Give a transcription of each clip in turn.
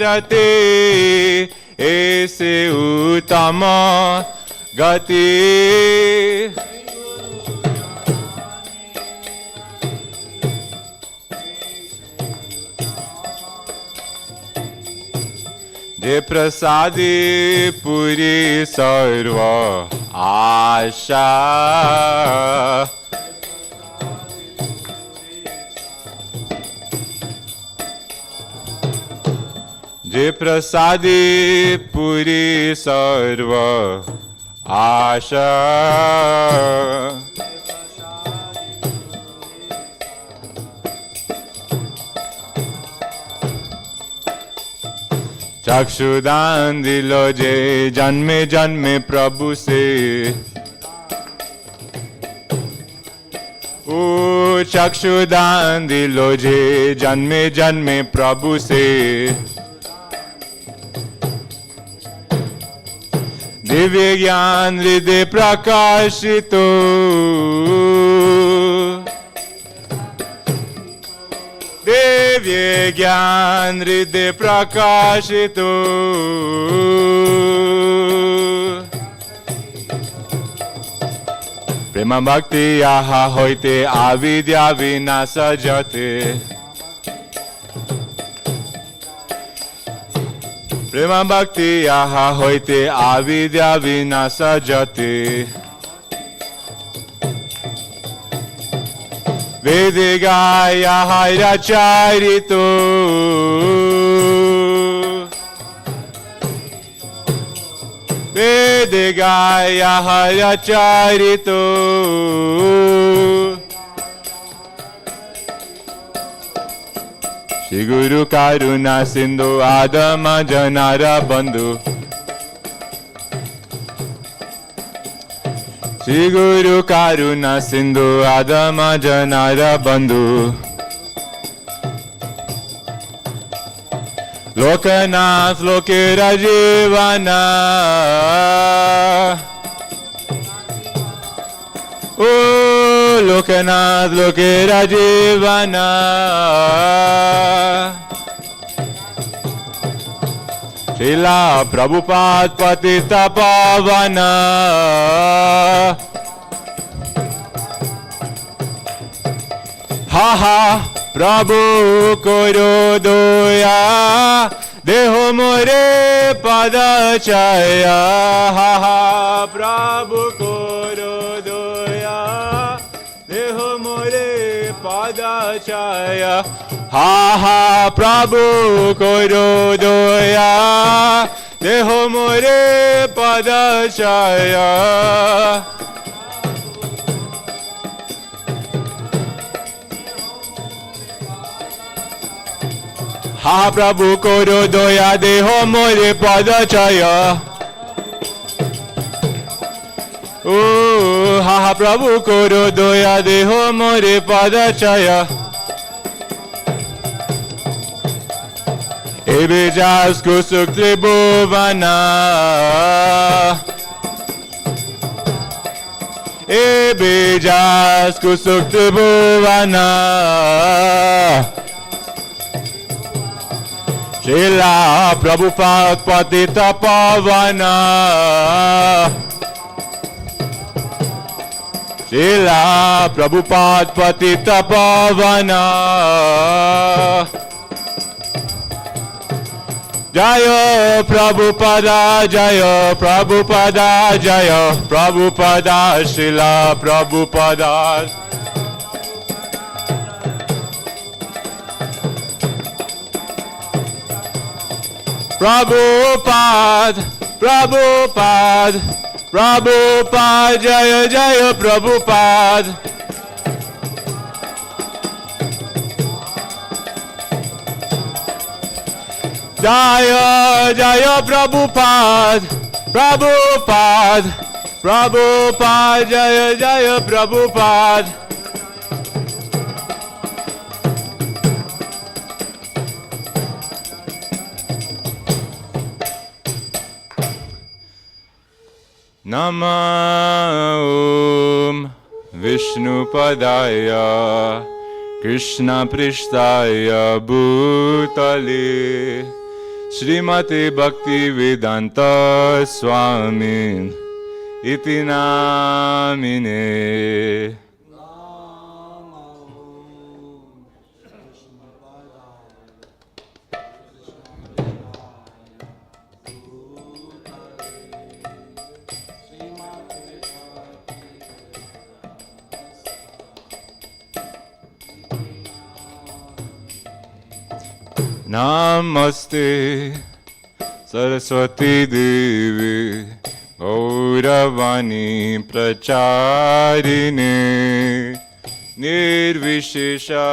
रते ऐसे उत्तम गति जे प्रसादे पुरी सर्व आशा जे प्रसादे पुरी सर्व आशा चक्षुदान दिलो जे जन्मे जन्मे प्रभु से ओ चक्षुदान दिलो जे जन्मे जन्मे प्रभु से दिव्य ज्ञान हृदय प्रकाशितो दिव्य ज्ञान हृदय प्रकाशितो प्रेम भक्ति यहाँ होते आविद्या विनाश जते प्रेम भक्ति यहाँ होते आविद्या विनाश जते वेद गाया रचारितो वेद गाया रचारितो श्री गुरु करुणा सिंधु आदम जनार बंधु श्री गुरु करुणा सिंधु आदम जनार बंधु लोकनाथ लोके राजीवना ओ लोकनाथ लोके राजीवना श्रीला प्रभुपाद पतित पावना हा हा प्रभु करो दया देहो मोरे पद छाया हा हा प्रभु करो दया देहो मोरे पद छाया हा हा प्रभु करो दया देहो मोरे पद छाया हा प्रभु करो दया देहो मोरे पद छाया ओ हा प्रभु करो दया देहो मोरे पद छाया एबे जास्को सुक्ति भुवना एबे जास्को सुक्ति भुवना श्रीला प्रभुपाद पतित पावना श्रीला प्रभुपाद पतित पावना जय प्रभुपदा जय प्रभुपदा जय प्रभुपदा श्रीला प्रभुपदा प्रभुपाद प्रभुपाद प्रभुपाद जय जय प्रभुपाद जय जय प्रभुपाद प्रभुपाद प्रभुपाद जय जय प्रभुपाद नमः ॐ विष्णुपदाय कृष्णपृष्ठाय भूतले Srimati Bhaktivedanta Swami Iti Namine. Namaste Saraswati Devi Gauravani Pracharine Nirvishesha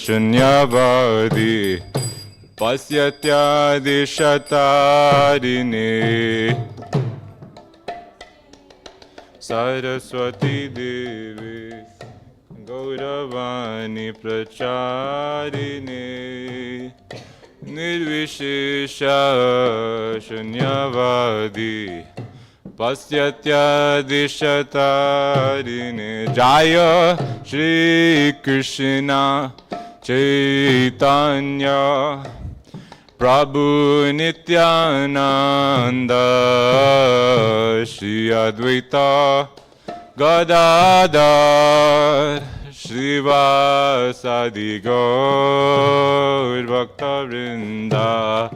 Shunyavadi Pasyatya Dishatarine Saraswati Devi Gauravani Pracharine Nirvishesha Shunyavadi Pasyatya Dishatarine. Jaya Shri Krishna Chaitanya Prabhu Nityananda Shri Advaita Gadadhar Srivasadi Gaur Bhakta Vrinda.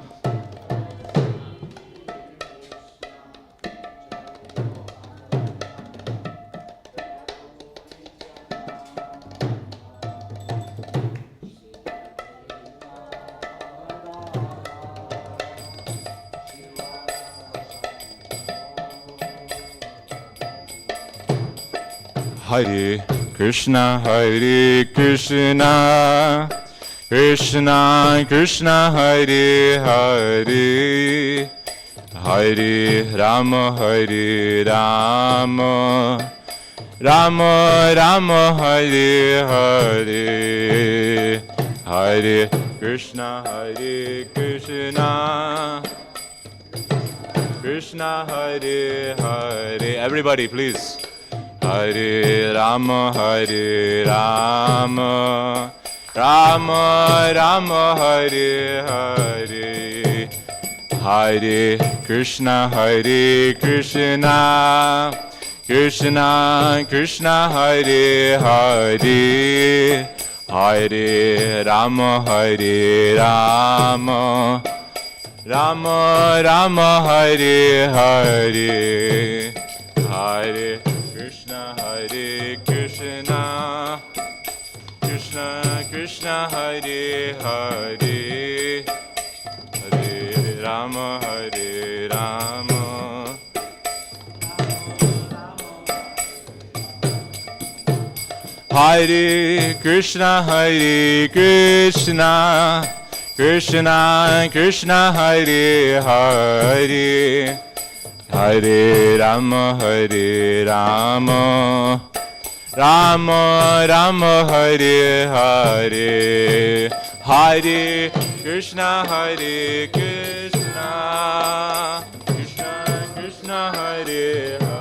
Hare Krishna, Hare Krishna, Krishna Krishna, Hare Hare, Hare Rama, Hare Rama, Rama Rama, Hare Hare, Hare Krishna, Hare Krishna, Krishna Hare Hare. Everybody, please. Hare Rama, Hare Rama, Rama Rama, Hare Hare, Hare Krishna, Hare Krishna, Krishna Krishna, Hare Hare, Hare Rama, Hare Rama, Rama Rama, Hare Hare, Hare Krishna, Hare Krishna, Krishna Krishna, Hare Hare, Hare Rama, Hare Rama. Hare Krishna, Hare Krishna, Krishna Krishna, Hare Hare, Hare Rama, Hare Rama, Rama Rama, Hare Hare, Hare Krishna, Hare Krishna, Krishna Krishna, Hare Hare.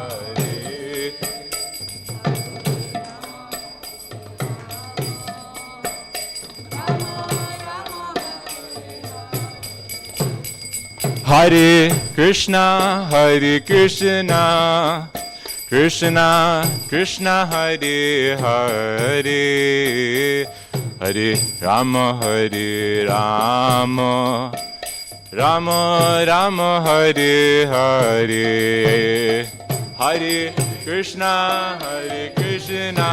Hare Krishna, Hare Krishna, Krishna Krishna, Hare Hare, Hare Rama, Hare Rama, Rama Rama, Hare Hare, Hare Krishna, Hare Krishna,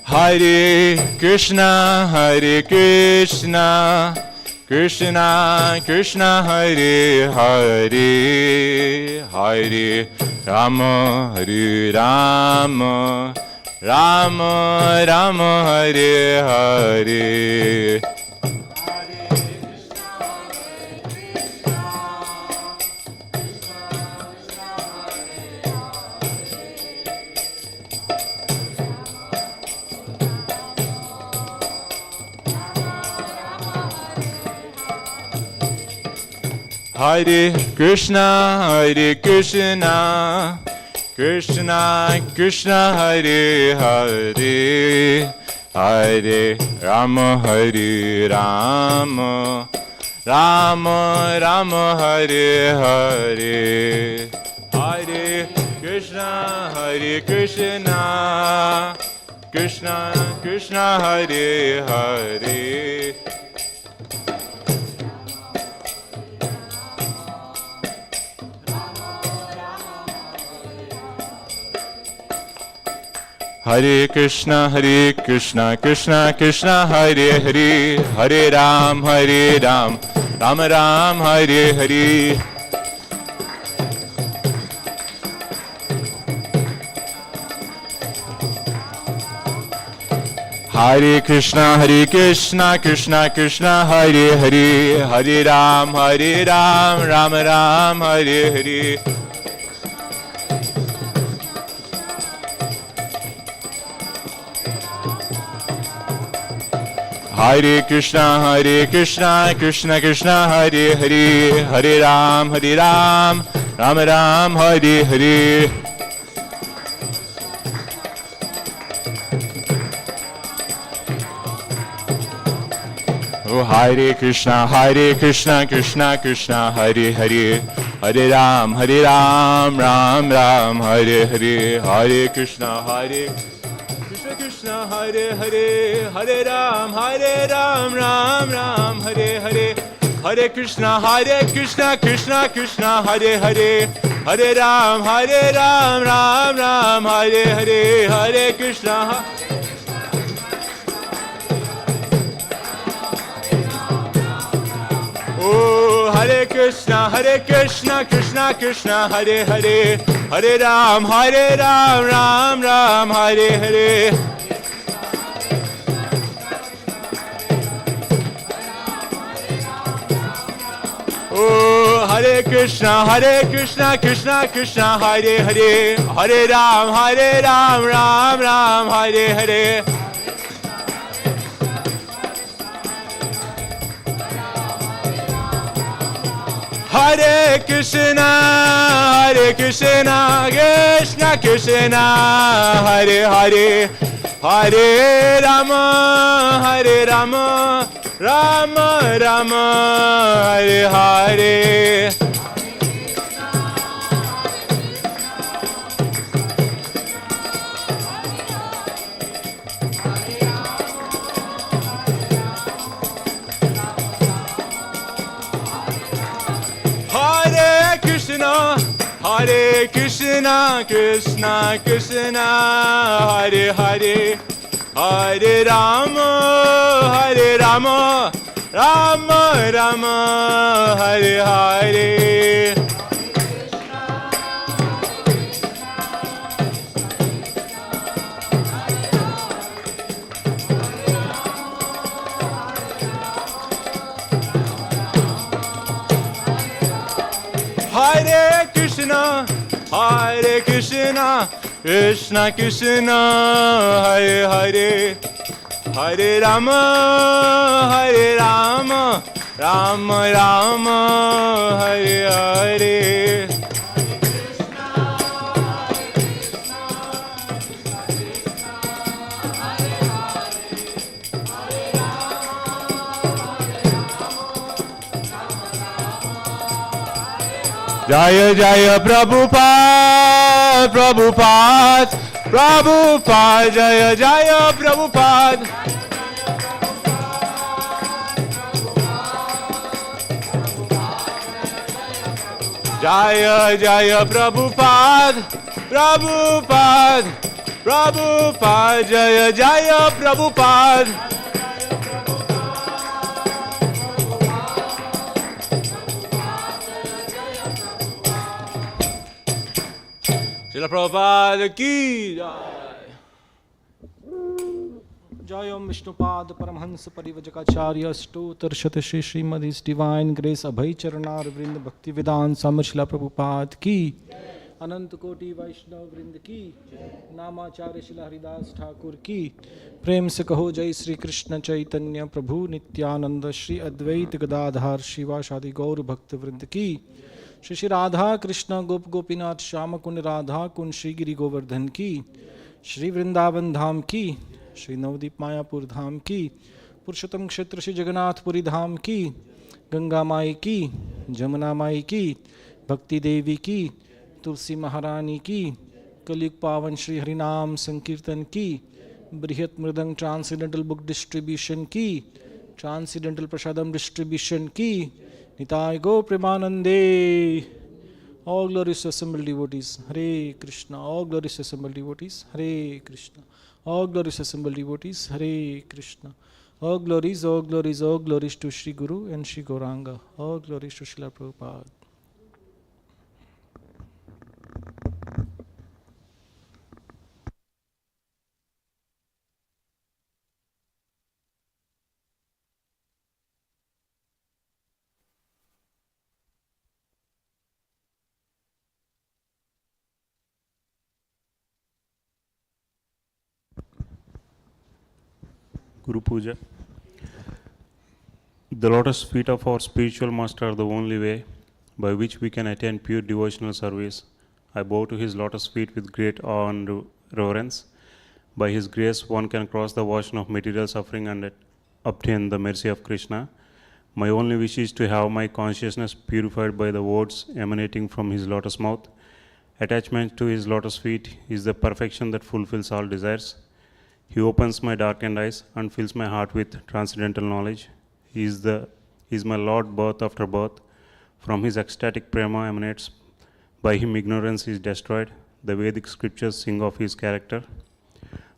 Hare Krishna, Hare Krishna, Krishna Krishna, Hare Hare, Hare Rama, Hare Rama, Rama Rama, Hare Hare. Hare Krishna, Krishna Krishna, Hare Hare, Hare Rama, Rama Rama, Hare Hare, Hare Krishna, Krishna Krishna, Hare Hare. Hare Krishna, Krishna Krishna, Hare Hare, Hare Ram, Ram Ram, Hare Hare. Hare Krishna, Krishna Krishna, Hare Hare, Hare Ram, Ram Ram, Hare Hare. Hare Krishna, Krishna Krishna, Hare Hare, Hare Ram, Ram Ram, Hare Hare. Oh, Hare Krishna, Krishna Krishna, Hare Hare, Hare Ram, Ram Ram, Hare Hare. Hare Krishna, Krishna, Hare Hare, Hare Ram, Ram Ram, Hare Hare. Hare Krishna, Krishna Krishna, Hare Hare, Hare Ram, Ram Ram, Hare Hare. Hare Krishna. Oh, Hare Krishna, Krishna Krishna, Hare Hare, Hare Ram, Ram Ram, Hare Hare. Oh, Hare Krishna, Krishna Krishna, Hare Hare, Hare Ram, Ram Ram, Hare Hare. Hare Krishna, Krishna Krishna, Hare Hare, Hare Rama, Rama Rama, Hare Hare. Hare Krishna, Krishna Krishna, Hare Hare, Hare Rama, Rama Rama, Hare Hare. Hare Krishna, Krishna Krishna, Hare Hare, Hare Rama, Rama Rama, Hare Hare. Jaya Jaya Prabhupada, Prabhupada, Jaya Jaya Prabhupada. Jaya Jaya Prabhupada, Prabhupada, Jaya Jaya Prabhupada. Srila Prabhupada ki jai. Jai Om Vishnupad Paramhansa Parivajakaacharya Stotar Shatashi Srimad His Divine Grace Abhay Charanar Vrind Bhakti Vedanta Swami Srila Prabhupada ki. अनंत कोटि वैष्णव वृंद की, नामाचार्य शिला हरिदास ठाकुर की। प्रेम से कहो जय श्री कृष्ण चैतन्य प्रभु नित्यानंद श्री अद्वैत गदाधार शिवासादि गौर भक्त वृंद की। श्री श्री राधा कृष्ण गोप गोपीनाथ श्याम कुंड राधा कुंड श्री गिरि गोवर्धन की। श्री वृंदावन धाम की, श्री नवदीप मायापुर धाम की, पुरुषोत्तम क्षेत्र श्री जगन्नाथपुरी धाम की, गंगा माई की, जमुना माई की, भक्ति देवी की, तुलसी महारानी की, कलयुग पावन श्री हरिनाम संकीर्तन की, बृहत मृदंग ट्रांसीडेंटल बुक डिस्ट्रीब्यूशन की, ट्रांसीडेंटल प्रसादम डिस्ट्रीब्यूशन की, निताय गो प्रेमानंदे। All glorious assembled devotees, Hare Krishna. All glorious assembled devotees, Hare Krishna. All glorious assembled devotees, Hare Krishna. All glories, all glories, all glories to Shri Guru and Shri Gauranga. All glories to Srila Prabhupada. Guru Puja. The lotus feet of our spiritual master are the only way by which we can attain pure devotional service. I bow to his lotus feet with great awe and reverence. By his grace, one can cross the ocean of material suffering and obtain the mercy of Krishna. My only wish is to have my consciousness purified by the words emanating from his lotus mouth. Attachment to his lotus feet is the perfection that fulfills all desires. He opens my darkened eyes and fills my heart with transcendental knowledge. He is my Lord birth after birth. From his ecstatic prema emanates. By him ignorance is destroyed. The Vedic scriptures sing of his character.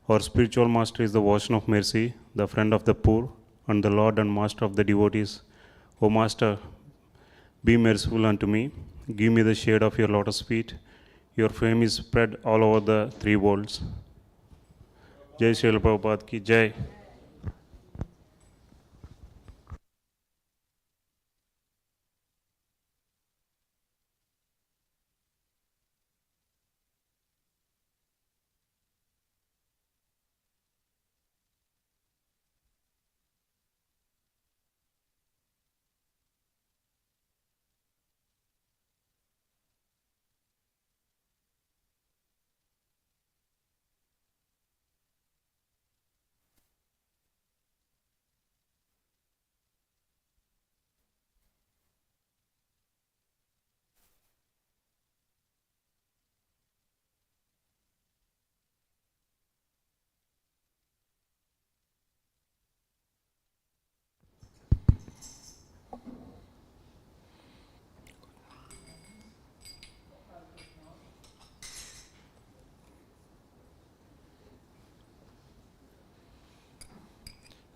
Our spiritual master is the ocean of mercy, the friend of the poor, and the Lord and master of the devotees. O Master, be merciful unto me. Give me the shade of your lotus feet. Your fame is spread all over the three worlds. जय श्रील प्रभुपाद की जय।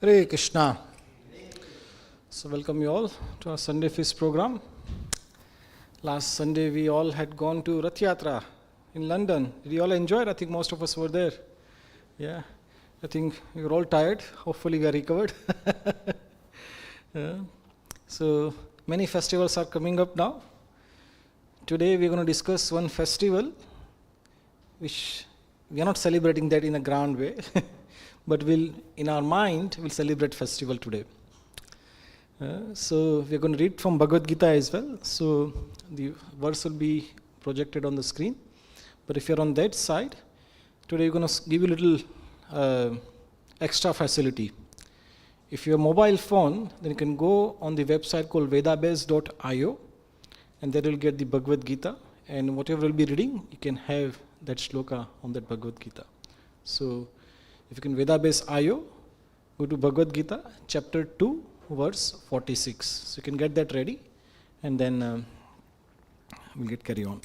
Hare Krishna. So welcome you all to our Sunday Feast program. Last Sunday we all had gone to Rath Yatra in London. Did you all enjoy it? I think most of us were there. Yeah. I think we were all tired. Hopefully we are recovered. Yeah. So many festivals are coming up now. Today we are going to discuss one festival which we are not celebrating that in a grand way. But in our mind, we'll celebrate festival today. So we're going to read from Bhagavad-Gita as well. So the verse will be projected on the screen. But if you're on that side, today we're going to give you a little extra facility. If you have a mobile phone, then you can go on the website called vedabase.io, and there you'll get the Bhagavad-Gita. And whatever we'll be reading, you can have that shloka on that Bhagavad-Gita. So if you can Vedabase.io, go to Bhagavad Gita, chapter 2, verse 46. So you can get that ready, and then we'll carry on.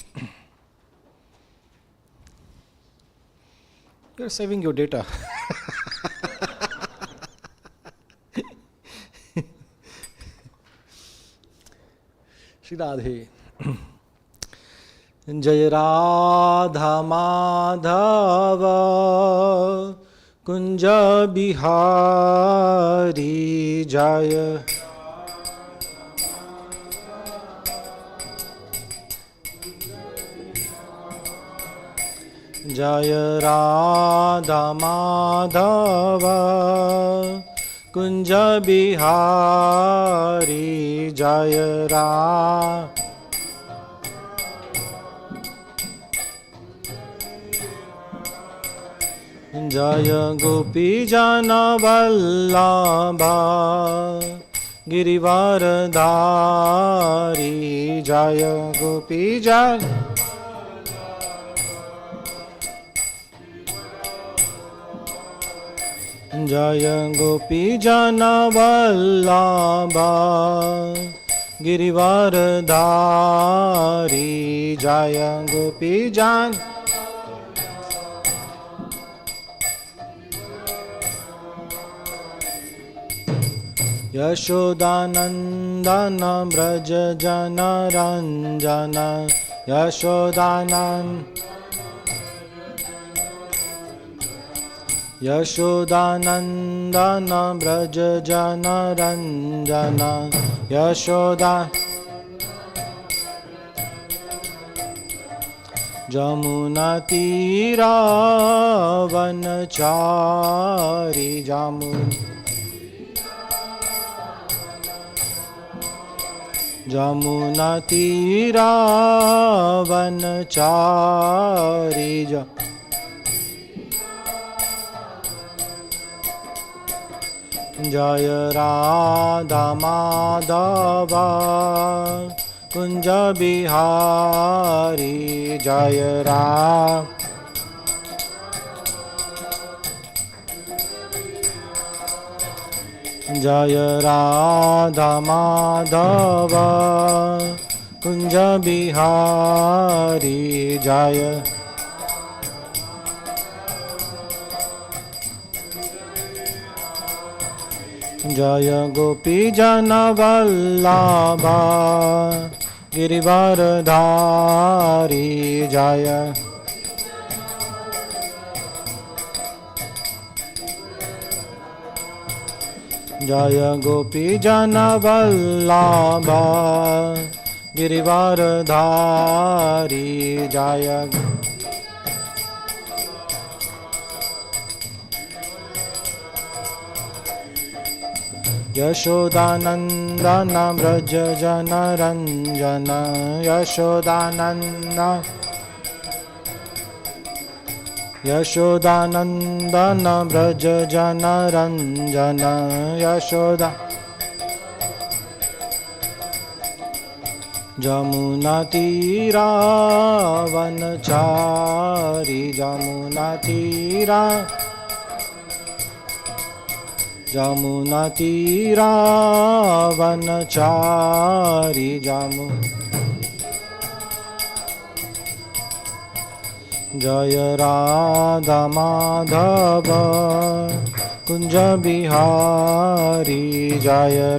You're saving your data. Shri Radhe. Jai Radha Madhava Kunja Bihari Jaya. जय राधा माधव कुंज बिहारी जय जय गोपी जन वल्लभा गिरिवरधारी जय गोपी जन जय गोपी जन वल्लभा गिरिवरधारी जय गोपी जन यशोदानंदन व्रज जन रंजन यशोदानंदन व्रज जन रंजन यशोदा जमुना तीरा वनचारी जमुना तीरा वनचारी जय राधा माधव कुंज बिहारी जय जय राधा माधव कुंज बिहारी जय जय गोपी जन वल्लभा गिरिवरधारी जय जय गोपी जन वल्लभा गिरिवरधारी जय यशोदानंदन व्रज जन रंजन यशोदानंदन व्रज जन रंजन यशोदा जमुना तीरा वनचारी जमुना तीरा वनचारी जय राधा माधव कुंज बिहारी जय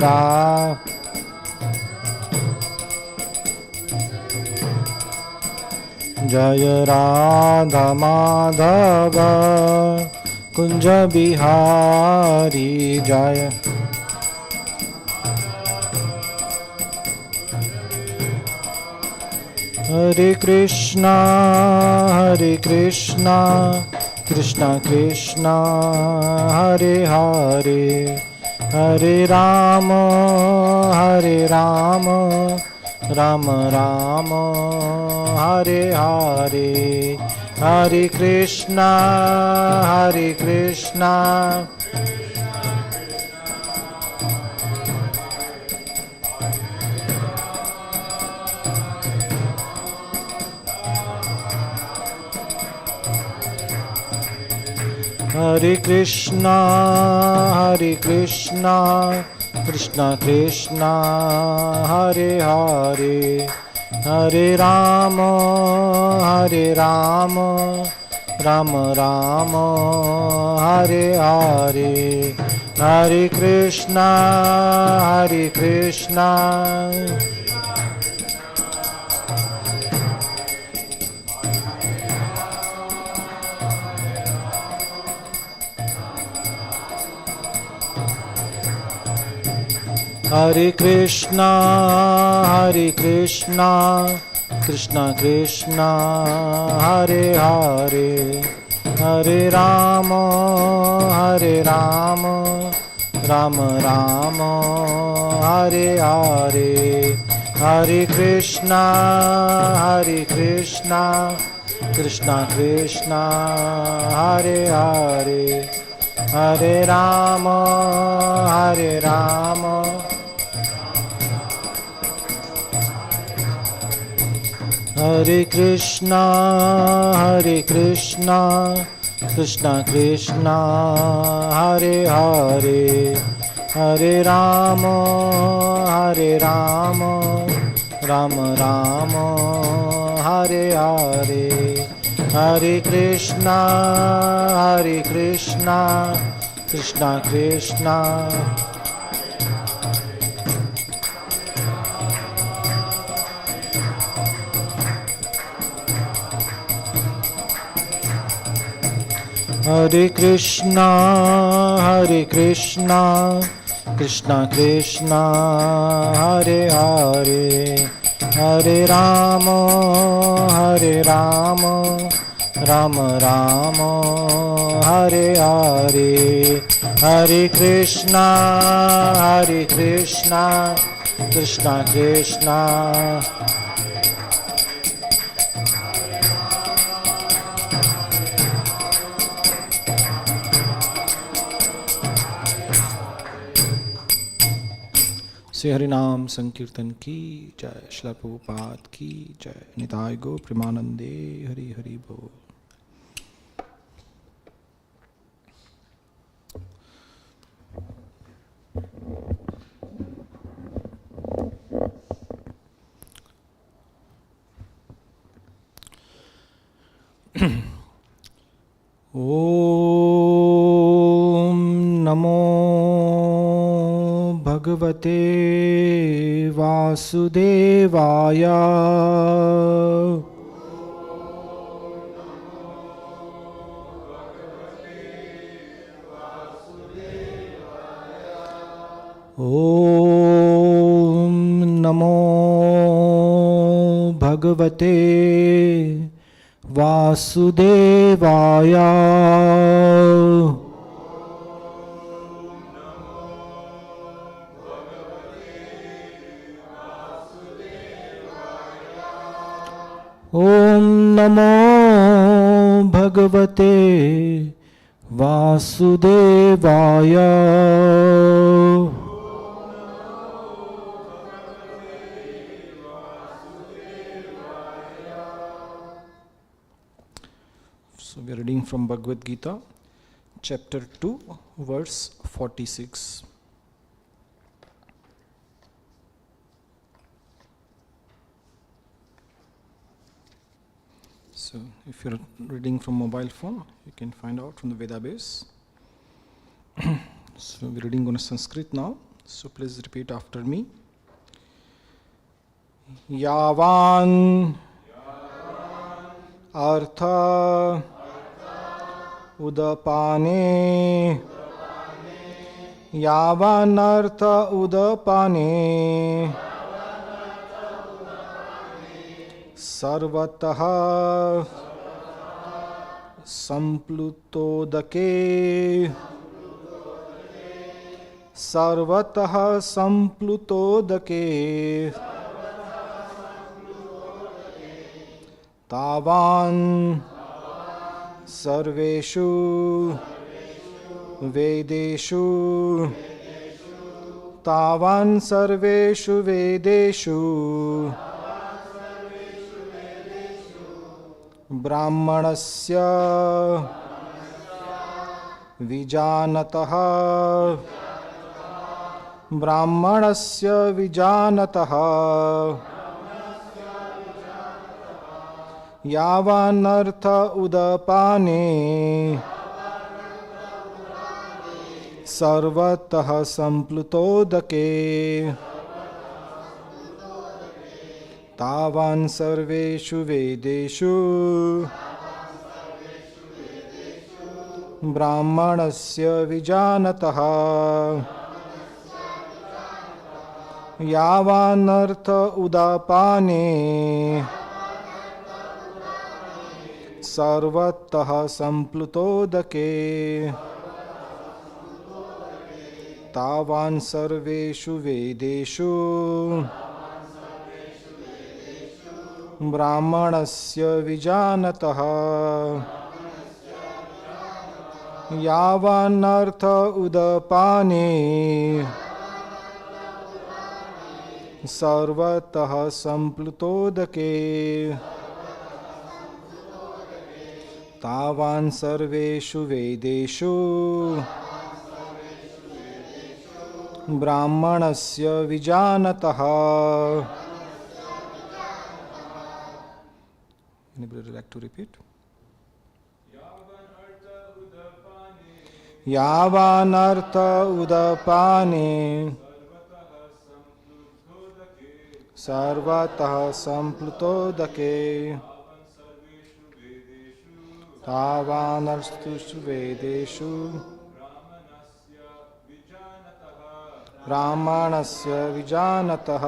जय राधा माधव कुंज बिहारी जय हरे कृष्णा कृष्णा कृष्णा हरे हरे हरे राम राम राम हरे हरे हरे कृष्णा हरे कृष्णा कृष्णा कृष्णा हरे हरे हरे राम राम राम हरे हरे हरे कृष्णा हरे Krishna Krishna Krishna Hare Hare Hare Rama Rama Rama Hare Hare Hare Krishna Krishna Krishna Hare Hare Hare Rama Hare Krishna Krishna Krishna Hare Hare Hare Rama Rama Rama Hare Hare Hare Krishna Krishna Krishna Hare Krishna Krishna Krishna Hare Hare Hare Rama Rama Rama Hare Hare Hare Krishna Krishna Krishna Shri हरिनाम संकीर्तन की जय। श्रील प्रभुपाद की जय। निताय गो प्रेमानंदे हरि हरि बोल। ओम नमो भगवते वासुदेवाय। ओम नमो भगवते वासुदेवाय। ओम नमो भगवते वासुदेवाय। So we are reading from Bhagavad-Gita, chapter 2, verse 46. So if you're reading from mobile phone, you can find out from the Veda base. So we're reading on Sanskrit now. So please repeat after me. Yavan Artha Udapane. Yavan Artha Udapane. Sarvatah Samplutodake. Sarvatah Samplutodake. Tavan Sarveshu Vedeshu. Tavan Sarveshu Vedeshu. Brahmanasya Vijanataha. Brahmanasya Vijanataha. Yavanartha Udapane. Sarvatah Samplutodake. Tavan Sarveshu Vedeshu. Brahmanasya Vijanataha. Yavanartha udapane sarvatah samplutodake tavan sarveshu vedeshu brahmanasya vijanatah yavanartha udapane sarvatah samplutodake tavan sarveshu vedeshu brahmanasya vijanatah. Anybody would like to repeat? Yavanartha udapane sarvatah samplutodake tavanarstu vedeshu brahmanasya vijanatah.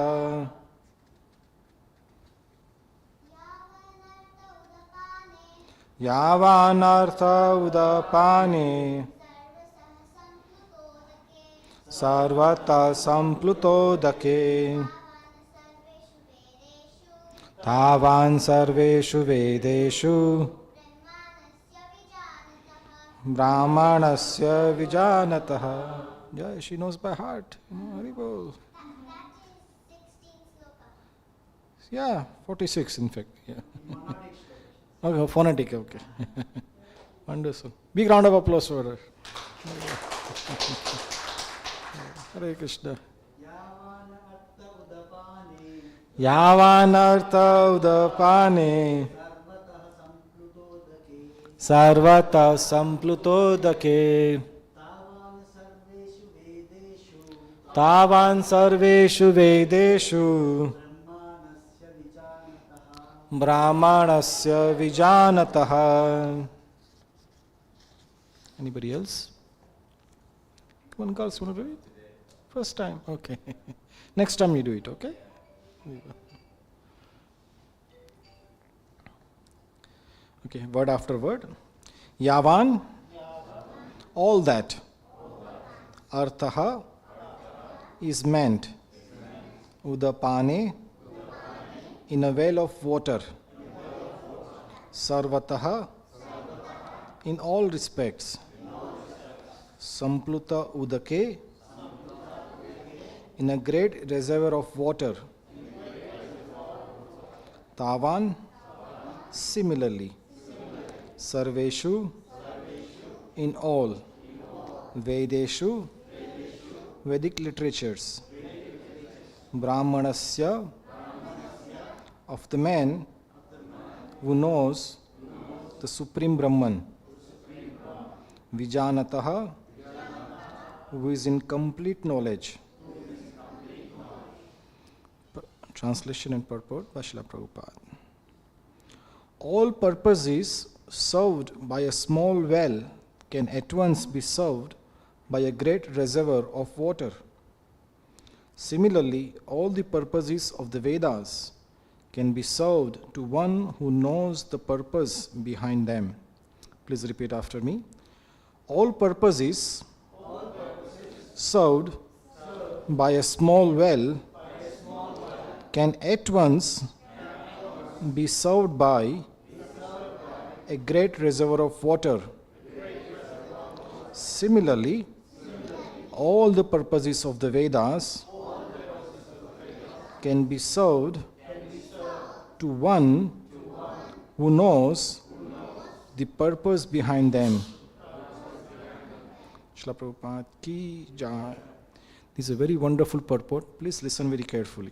Yavanartha udapane sarvata samplutodake tavan sarveshu vedeshu brahmanasya vijanatah. Yeah, she knows by heart. Haribol. Yeah, 46 in fact. Yeah. Okay, phonetic, okay. Wonderful. Big round of applause for her. Hare Krishna. Yavanartha udapane sarvata samplutodake tavan sarveshu vedeshu brahmanasya vijanatah. Anybody else? Come on, girls, want to do it? First time, okay. Next time you do it, okay? Okay, word after word. Yavan, all that. Arthaha is meant. Udapane, in a well of water. Sarvataha, in all respects. Sampluta udake, in a great reservoir of water. Tavan, similarly. Sarveshu, in all. Vedeshu, Vedic literatures. Brahmanasya, of the man who knows the Supreme Brahman. Vijanataha, who is in complete knowledge. Translation and purport by Srila Prabhupada. All purposes served by a small well can at once be served by a great reservoir of water. Similarly, all the purposes of the Vedas can be served to one who knows the purpose behind them. Please repeat after me. All purposes served by a small well can at once be served by a great reservoir of water. Similarly, all the purposes of the Vedas can be served to one who knows the purpose behind them. Srila Prabhupada ki jai. This is a very wonderful purport. Please listen very carefully.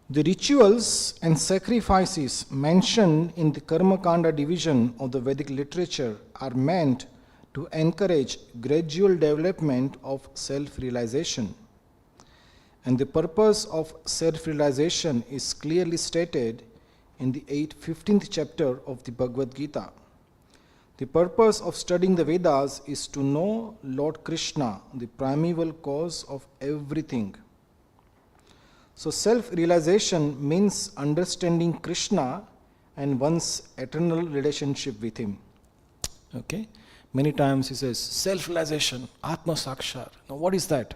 The rituals and sacrifices mentioned in the Karma Kanda division of the Vedic literature are meant to encourage gradual development of self-realization. And the purpose of self-realization is clearly stated in the 15th chapter of the Bhagavad-Gita. The purpose of studying the Vedas is to know Lord Krishna, the primeval cause of everything. So self-realization means understanding Krishna and one's eternal relationship with him. Okay? Many times he says, self-realization, Atma Sakshar. Now what is that?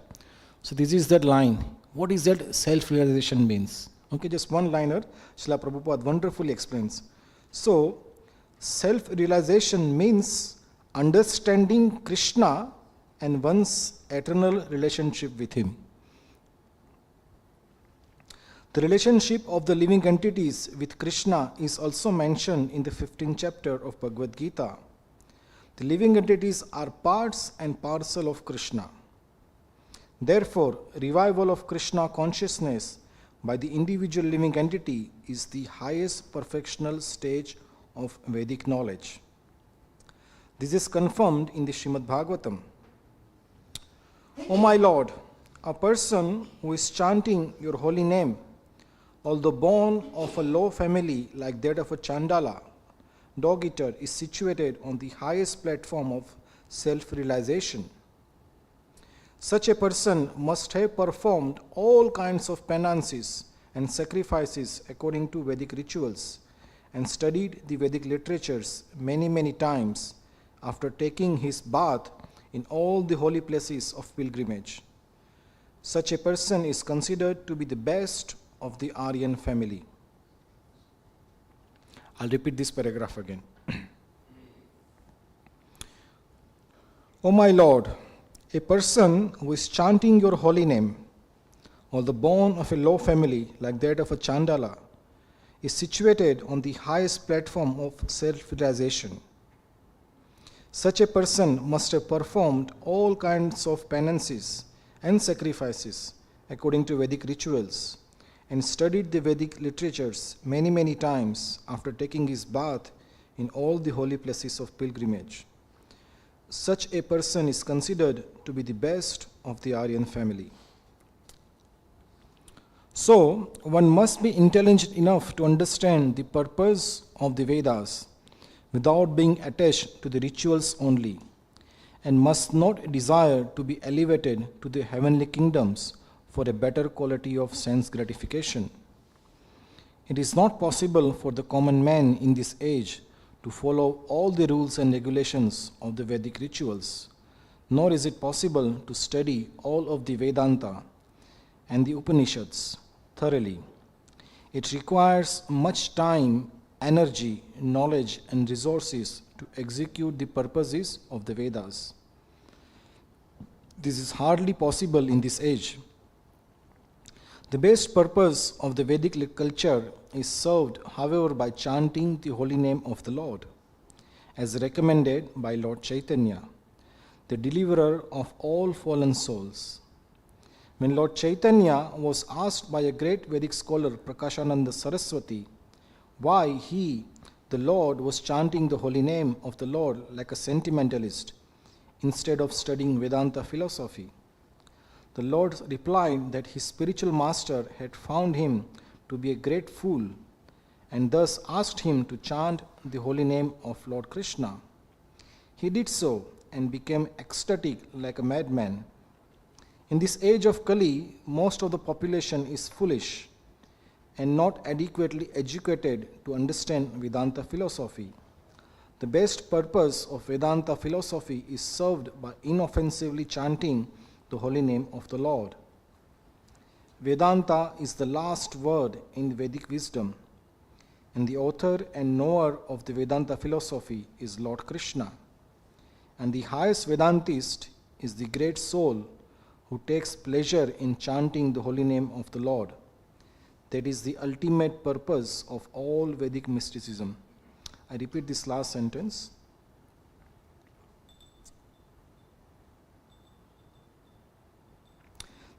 So this is that line. What is that self-realization means? Okay, just one liner, Srila Prabhupada wonderfully explains. So, self-realization means understanding Krishna and one's eternal relationship with him. The relationship of the living entities with Krishna is also mentioned in the 15th chapter of Bhagavad-Gita. The living entities are parts and parcel of Krishna. Therefore, revival of Krishna consciousness by the individual living entity is the highest perfectional stage of Vedic knowledge. This is confirmed in the Srimad Bhagavatam. O my Lord, a person who is chanting your holy name, although born of a low family like that of a Chandala, dog-eater, is situated on the highest platform of self-realization. Such a person must have performed all kinds of penances and sacrifices according to Vedic rituals and studied the Vedic literatures many times after taking his bath in all the holy places of pilgrimage. Such a person is considered to be the best of the Aryan family. I'll repeat this paragraph again. O my Lord, a person who is chanting your holy name, although born of a low family like that of a Chandala, is situated on the highest platform of self-realization. Such a person must have performed all kinds of penances and sacrifices according to Vedic rituals and studied the Vedic literatures many times after taking his bath in all the holy places of pilgrimage. Such a person is considered to be the best of the Aryan family. So, one must be intelligent enough to understand the purpose of the Vedas without being attached to the rituals only, and must not desire to be elevated to the heavenly kingdoms for a better quality of sense gratification. It is not possible for the common man in this age to follow all the rules and regulations of the Vedic rituals, nor is it possible to study all of the Vedanta and the Upanishads thoroughly. It requires much time, energy, knowledge, and resources to execute the purposes of the Vedas. This is hardly possible in this age. The best purpose of the Vedic culture is served, however, by chanting the holy name of the Lord, as recommended by Lord Chaitanya, the deliverer of all fallen souls. When Lord Chaitanya was asked by a great Vedic scholar, Prakashananda Saraswati, why he, the Lord, was chanting the holy name of the Lord like a sentimentalist instead of studying Vedanta philosophy, the Lord replied that his spiritual master had found him to be a great fool and thus asked him to chant the holy name of Lord Krishna. He did so and became ecstatic like a madman. In this age of Kali, most of the population is foolish and not adequately educated to understand Vedanta philosophy. The best purpose of Vedanta philosophy is served by inoffensively chanting the holy name of the Lord. Vedanta is the last word in Vedic wisdom, and the author and knower of the Vedanta philosophy is Lord Krishna. And the highest Vedantist is the great soul who takes pleasure in chanting the holy name of the Lord. That is the ultimate purpose of all Vedic mysticism. I repeat this last sentence.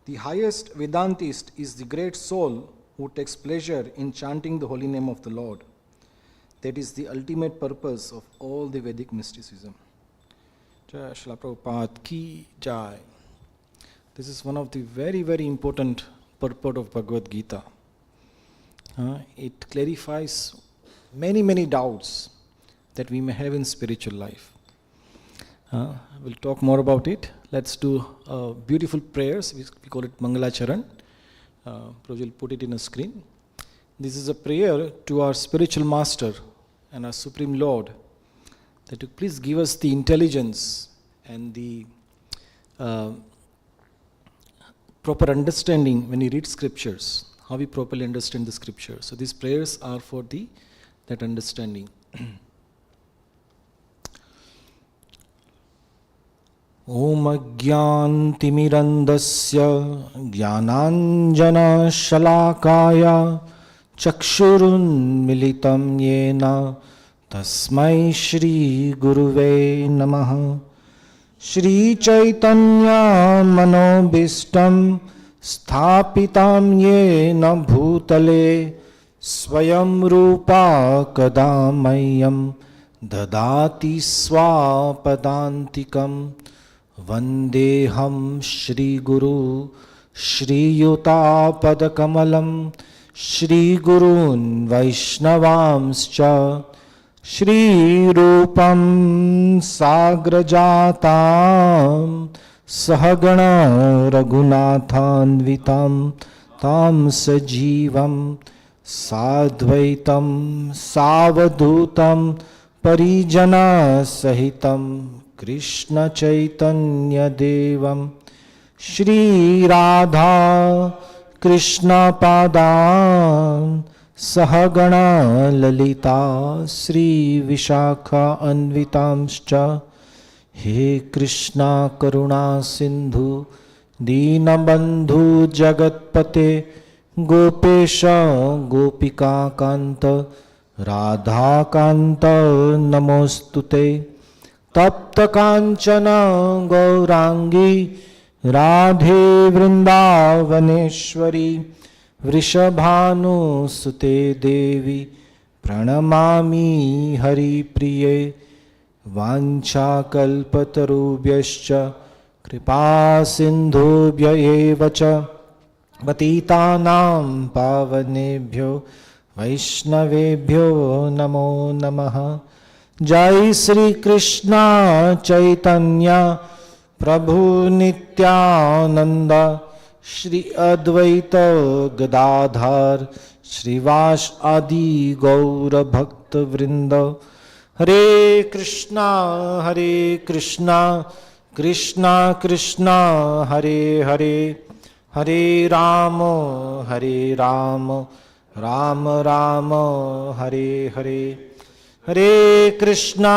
The highest Vedantist is the great soul who takes pleasure in chanting the holy name of the Lord. That is the ultimate purpose of all the Vedic mysticism. Jai Srila Prabhupada ki jai. This is one of the very important purport of that we may have in spiritual life. We'll talk more about it. Let's do beautiful prayers. We call it Mangala Charan. Prabhuji will put it in a screen. This is a prayer to our spiritual master and our Supreme Lord, that you please give us the intelligence and the proper understanding when we read scriptures, how we properly understand the scriptures. So these prayers are for that understanding. Om Ajnantimirandasya Jnananjana Shalakaya Chakshurunmilitam Yena Tasmai Shri Guruve Namaha. Shri Chaitanya Manobishtam Sthapitam Yena Bhutale Swayam Rupa Kadamayam Dadati Swapadantikam Vandeham Shri Guru Shri Yuta Padakamalam Shri Gurun Vaishnavamscha Shri Rupam Sagrajatam Sahagana Raghunathanvitam Tam Sajivam Sadvaitam Savadutam Parijana Sahitam Krishna Chaitanya Devam Shri Radha Krishna Padan Sahagana Lalita Sri Vishakha Anvitamscha. He Krishna Karuna Sindhu Deenabandhu Jagatpate Gopesha Gopika Kanta Radha Kanta Namostute Tapta Kanchana Gaurangi Radhe Vrindavaneshwari Vrishabhanu Sute Devi Pranamami Hari Priye Vancha Kalpatarubhyascha Kripa Sindhubhya Evacha Patitanam Pavanebhyo Vaishnavebhyo Namo Namaha. Jai Sri Krishna Chaitanya Prabhu Nityananda Shri Advaita Gadadhar Shrivas Adi Gaura Bhakta Vrinda. Hare Krishna Krishna Krishna Hare Hare Hare Rama Rama Rama Hare Hare. Hare Krishna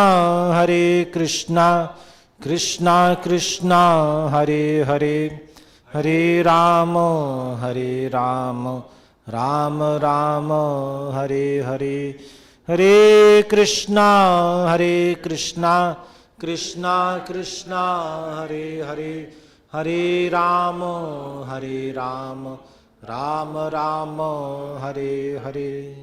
Krishna Krishna Hare Hare Hare Rama Rama Rama Hare Hare. Hare Krishna Krishna Krishna Hare Hare Hare Rama Rama Rama Hare Hare.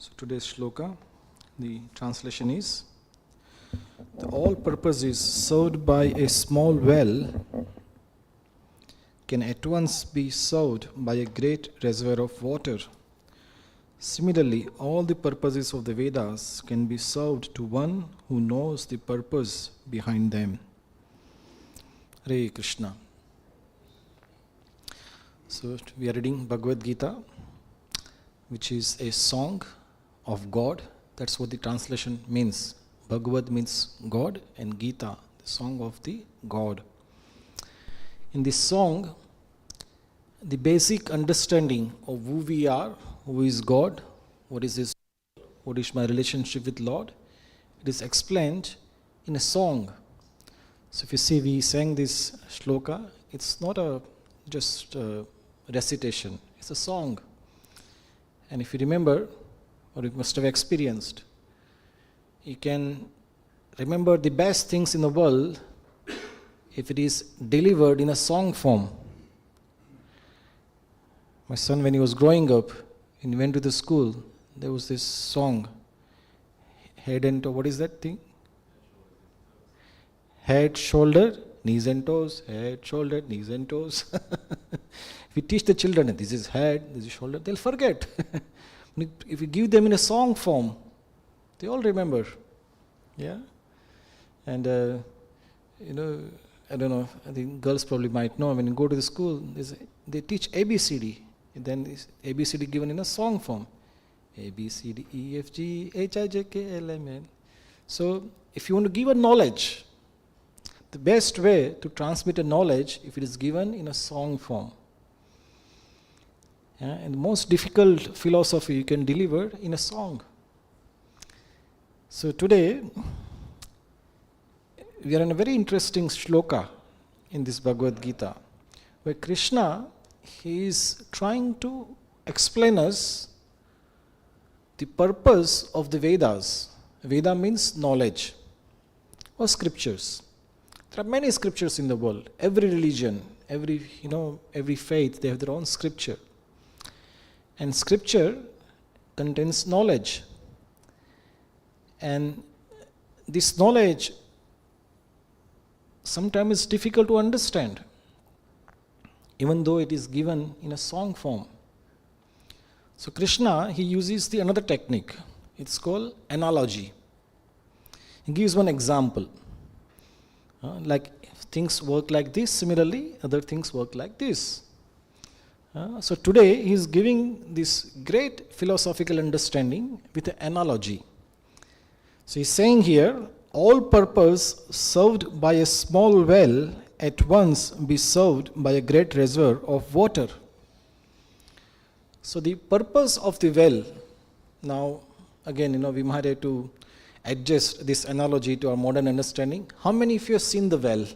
So today's shloka, the translation is: the all purposes served by a small well can at once be served by a great reservoir of water. Similarly, all the purposes of the Vedas can be served to one who knows the purpose behind them. Hare Krishna. So we are reading Bhagavad-Gita, which is a song of God. That's what the translation means. Bhagavad means God, and Gita, the song of the God. In this song, the basic understanding of who we are, who is God, what is His, what is my relationship with Lord, it is explained in a song. So if you see, we sang this shloka, it's not just a recitation, it's a song. And if you remember, or you must have experienced, you can remember the best things in the world if it is delivered in a song form. My son, when he was growing up, and he went to the school, there was this song, head and toe, what is that thing? Head, shoulder, knees and toes, head, shoulder, knees and toes. If you teach the children, this is head, this is shoulder, they'll forget. If you give them in a song form, they all remember. Yeah? And, I don't know, I think girls probably might know, when you go to the school, they teach ABCD. And then is ABCD given in a song form. A, B, C, D, E, F, G, H, I, J, K, L, M, N. So, if you want to give a knowledge, the best way to transmit a knowledge, if it is given in a song form. Yeah? And the most difficult philosophy you can deliver in a song. So today, we are in a very interesting shloka in this Bhagavad-Gita, where Krishna, he is trying to explain us the purpose of the Vedas. Veda means knowledge or scriptures. There are many scriptures in the world. Every religion, every faith, they have their own scripture. And scripture contains knowledge. And this knowledge sometimes is difficult to understand, even though it is given in a song form. So Krishna, he uses another technique. It's called analogy. He gives one example. Like things work like this, similarly other things work like this. So today he is giving this great philosophical understanding with an analogy. So he's saying here, all purpose served by a small well at once be served by a great reservoir of water. So the purpose of the well, now again, we might have to adjust this analogy to our modern understanding. How many of you have seen the well?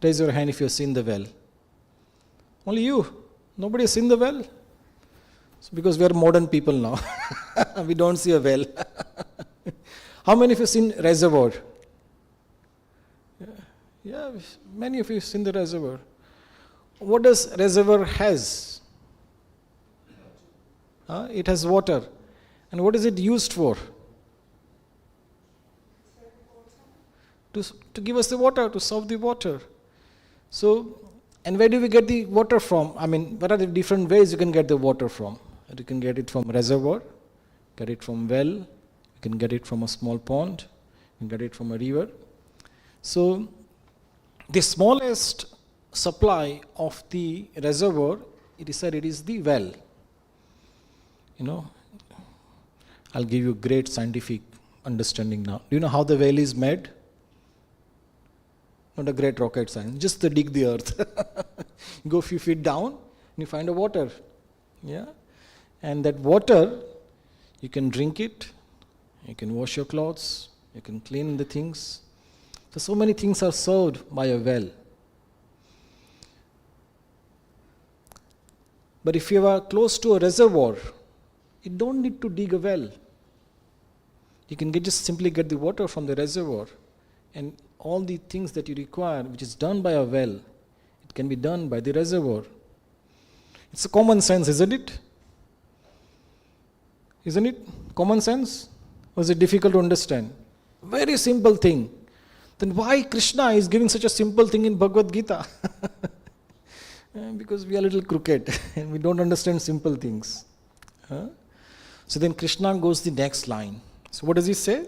Raise your hand if you have seen the well. Only you. Nobody has seen the well? So because we are modern people now. We don't see a well. How many of you have seen reservoir? Yeah, many of you have seen the reservoir. What does reservoir has? It has water. And what is it used for? To give us the water, to serve the water. So, and where do we get the water from? I mean, what are the different ways you can get the water from? You can get it from reservoir, get it from well, you can get it from a small pond, you can get it from a river. So, the smallest supply of the reservoir, it is said it is the well. I'll give you great scientific understanding now. Do you know how the well is made? Not a great rocket science, just to dig the earth. You go a few feet down and you find a water. Yeah? And that water, you can drink it, you can wash your clothes, you can clean the things. So many things are served by a well. But if you are close to a reservoir, you don't need to dig a well. You can just simply get the water from the reservoir, and all the things that you require, which is done by a well, it can be done by the reservoir. It's a common sense, isn't it? Isn't it common sense? Or is it difficult to understand? Very simple thing. Then why Krishna is giving such a simple thing in Bhagavad-Gita? Because we are a little crooked and we don't understand simple things. So then Krishna goes the next line. So what does he say?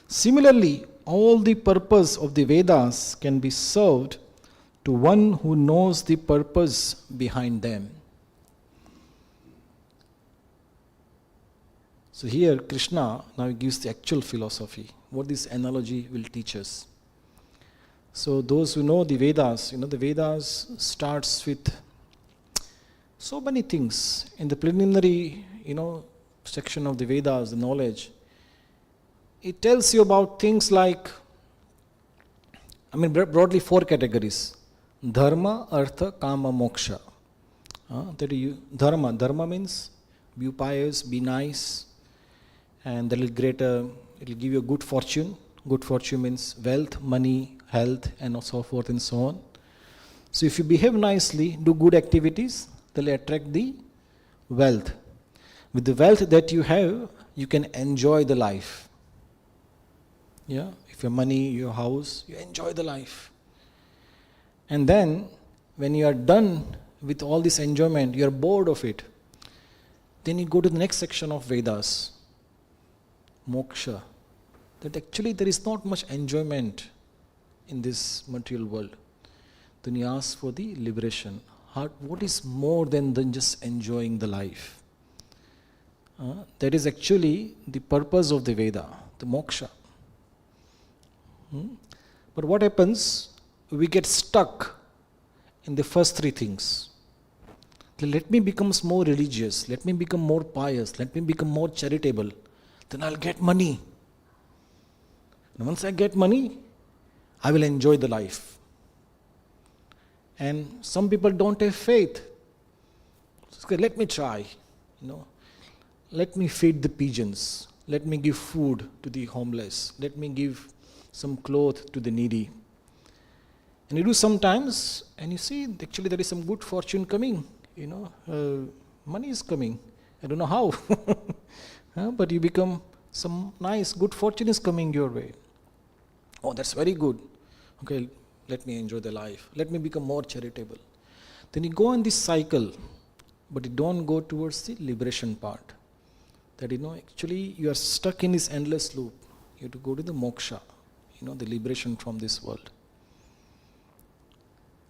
Similarly, all the purpose of the Vedas can be served to one who knows the purpose behind them. So here Krishna now gives the actual philosophy, what this analogy will teach us. So those who know the Vedas, the Vedas starts with so many things. In the preliminary, section of the Vedas, the knowledge, it tells you about things like, broadly 4 categories. Dharma, Artha, Kama, Moksha. Dharma means be pious, be nice, and that will give you a good fortune Good fortune means wealth, money, health, and so forth and so on. So if you behave nicely, do good activities, they'll attract the wealth. With the wealth that you have, you can enjoy the life. Yeah, if your money, your house, you enjoy the life. And then, when you are done with all this enjoyment, you are bored of it, then you go to the next section of Vedas, moksha. That actually there is not much enjoyment in this material world. Then you ask for the liberation. What is more than just enjoying the life? That is actually the purpose of the Veda, the moksha. But what happens? We get stuck in the first three things. Let me become more religious, let me become more pious, let me become more charitable, then I'll get money. And once I get money, I will enjoy the life. And some people don't have faith. So, let me try, let me feed the pigeons, let me give food to the homeless, let me give some clothes to the needy. And you do sometimes, and you see, actually there is some good fortune coming, money is coming. I don't know how, but you become, some nice, good fortune is coming your way. Oh, that's very good. Okay, let me enjoy the life. Let me become more charitable. Then you go in this cycle, but you don't go towards the liberation part. That actually you are stuck in this endless loop. You have to go to the moksha, the liberation from this world.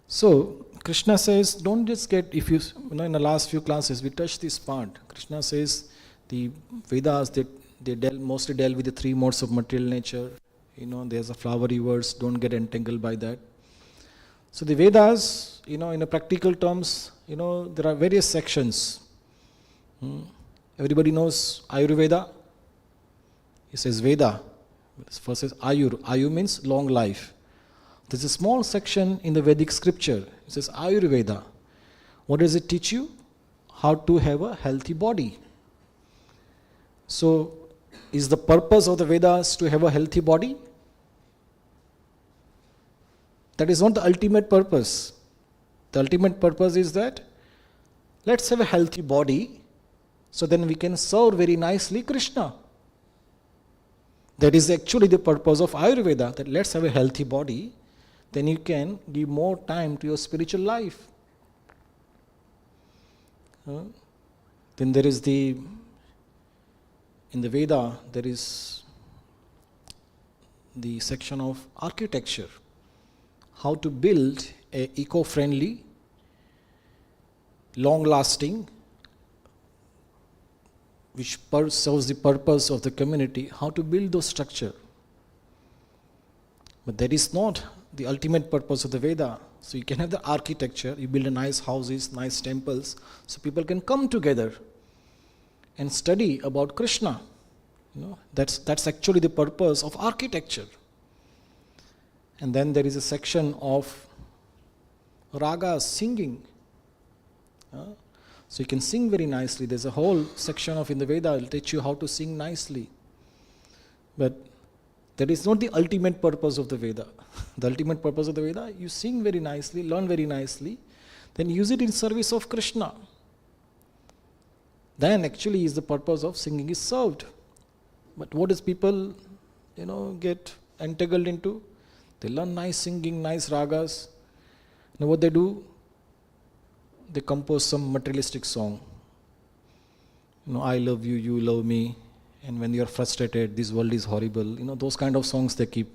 So, Krishna says, don't just get, if you in the last few classes we touched this part. Krishna says the Vedas, they mostly deal with the three modes of material nature. There's a flowery words, don't get entangled by that. So the Vedas, in a practical terms, there are various sections. Everybody knows Ayurveda. He says Veda. First says Ayur. Ayur means long life. There's a small section in the Vedic scripture. It says Ayurveda. What does it teach you? How to have a healthy body. So, is the purpose of the Vedas to have a healthy body? That is not the ultimate purpose. The ultimate purpose is that let's have a healthy body so then we can serve very nicely Krishna. That is actually the purpose of Ayurveda, that let's have a healthy body, then you can give more time to your spiritual life. Then there is in the Veda, there is the section of architecture. How to build a eco-friendly, long-lasting, which serves the purpose of the community, how to build those structure. But that is not the ultimate purpose of the Veda. So you can have the architecture, you build nice houses, nice temples, so people can come together and study about Krishna. That's actually the purpose of architecture. And then there is a section of ragas, singing. So you can sing very nicely. There's a whole section in the Veda will teach you how to sing nicely. But that is not the ultimate purpose of the Veda. The ultimate purpose of the Veda, you sing very nicely, learn very nicely, then use it in service of Krishna. Then actually is the purpose of singing is served. But what does people, get entangled into? They learn nice singing, nice ragas. Now what they do? They compose some materialistic song. I love you, you love me. And when you are frustrated, this world is horrible. Those kind of songs they keep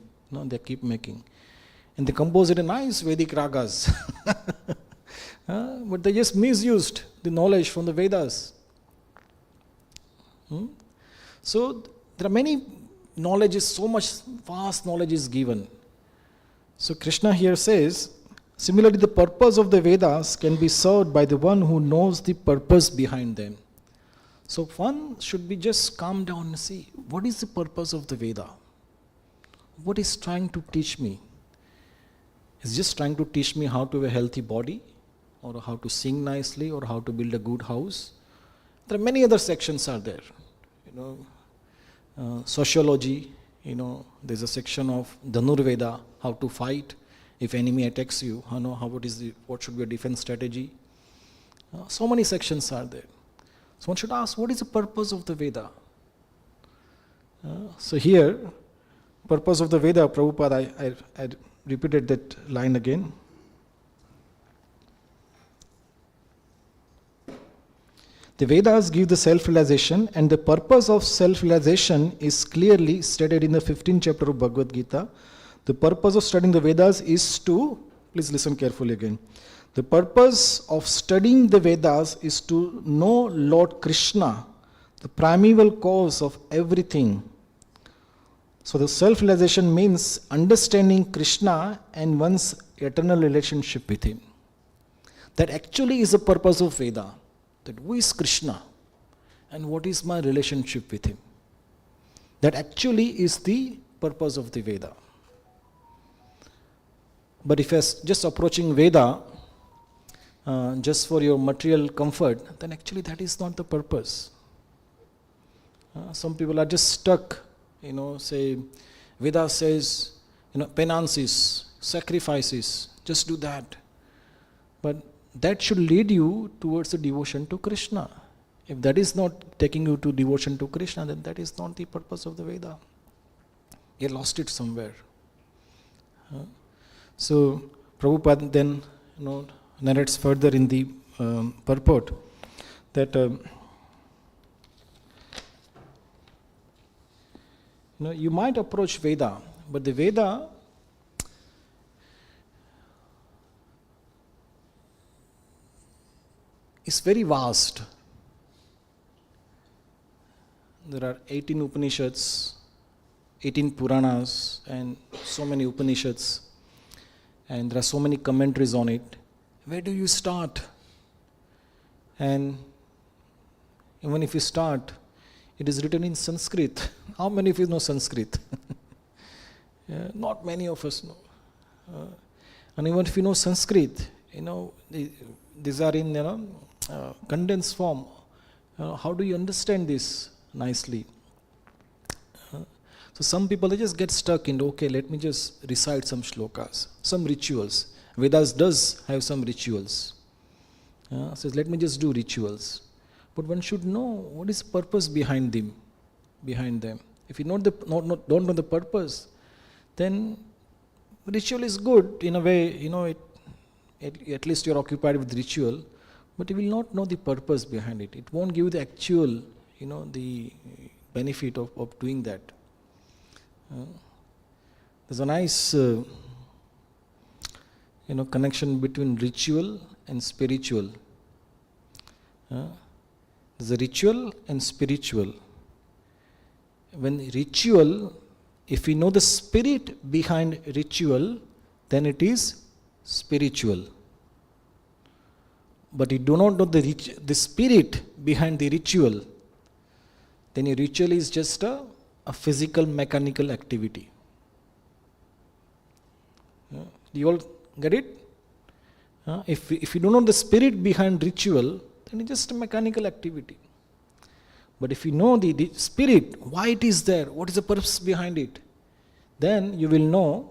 making. And they compose it in nice Vedic ragas. But they just misused the knowledge from the Vedas. So there are many knowledges, so much vast knowledge is given. So Krishna here says, similarly the purpose of the Vedas can be served by the one who knows the purpose behind them. So one should be just calm down and see, what is the purpose of the Veda? What is trying to teach me? Is just trying to teach me how to have a healthy body, or how to sing nicely, or how to build a good house? There are many other sections are there. Sociology, there's a section of Dhanurveda, how to fight if enemy attacks you, what should be a defense strategy. So many sections are there. So one should ask, what is the purpose of the Veda? So here, purpose of the Veda, Prabhupada, I repeated that line again. The Vedas give the self-realization, and the purpose of self-realization is clearly stated in the 15th chapter of Bhagavad-Gita. The purpose of studying the Vedas is to, please listen carefully again. The purpose of studying the Vedas is to know Lord Krishna, the primeval cause of everything. So the self-realization means understanding Krishna and one's eternal relationship with him. That actually is the purpose of Veda. That who is Krishna and what is my relationship with him. That actually is the purpose of the Veda. But if you're just approaching Veda just for your material comfort, then actually that is not the purpose. Some people are just stuck, say Veda says, penances, sacrifices, just do that. But that should lead you towards the devotion to Krishna. If that is not taking you to devotion to Krishna, then that is not the purpose of the Veda. You lost it somewhere. So Prabhupada then narrates further in the purport that you might approach Veda, but the Veda is very vast. There are 18 Upanishads, 18 Puranas, and so many Upanishads, and there are so many commentaries on it. Where do you start? And even if you start, it is written in Sanskrit. How many of you know Sanskrit? Not many of us know. And even if you know Sanskrit, these are in condensed form. How do you understand this nicely? So some people, they just get stuck in, okay, let me just recite some shlokas, some rituals. Vedas does have some rituals. Says, let me just do rituals. But one should know what is the purpose behind them. If you don't know the purpose, then ritual is good in a way, at least you're occupied with ritual, but you will not know the purpose behind it. It won't give you the actual, the benefit of doing that. There's a nice, connection between ritual and spiritual. There's a ritual and spiritual. When ritual, if we know the spirit behind ritual, then it is spiritual. But you do not know the spirit behind the ritual, then your ritual is just a physical, mechanical activity. You all get it? If you don't know the spirit behind ritual, then it's just a mechanical activity. But if you know the spirit, why it is there, what is the purpose behind it, then you will know,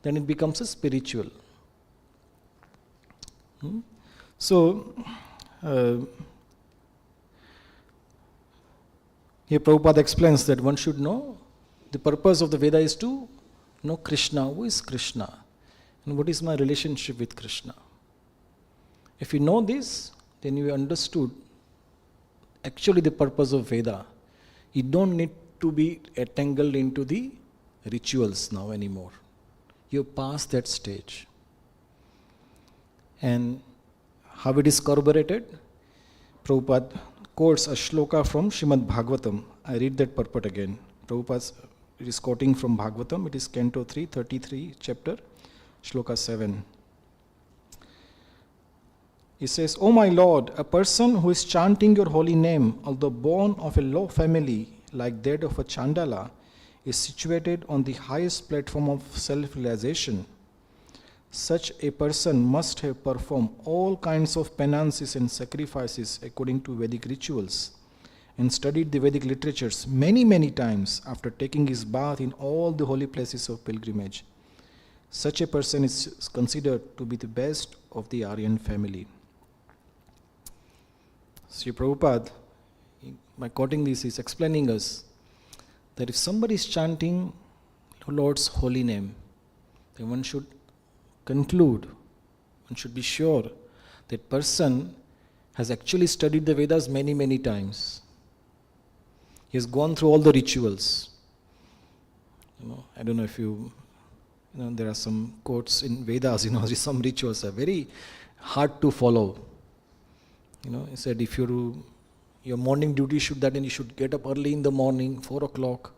then it becomes a spiritual. So, here Prabhupada explains that one should know the purpose of the Veda is to know Krishna. Who is Krishna? And what is my relationship with Krishna? If you know this, then you understood actually the purpose of Veda. You don't need to be entangled into the rituals now anymore. You've passed that stage. And how it is corroborated? Prabhupada quotes a shloka from Srimad Bhagavatam. I read that purport again. Prabhupada is quoting from Bhagavatam. It is Canto 3, 33, chapter, shloka 7. He says, O my Lord, a person who is chanting your holy name, although born of a low family like that of a Chandala, is situated on the highest platform of self-realization. Such a person must have performed all kinds of penances and sacrifices according to Vedic rituals, and studied the Vedic literatures many, many times after taking his bath in all the holy places of pilgrimage. Such a person is considered to be the best of the Aryan family. Sri Prabhupada, by quoting this, is explaining us that if somebody is chanting Lord's holy name, then one should conclude, one should be sure that person has actually studied the Vedas many, many times. He has gone through all the rituals. I don't know if there are some quotes in Vedas, some rituals are very hard to follow. He said if your morning duty should that, and you should get up early in the morning, 4 o'clock,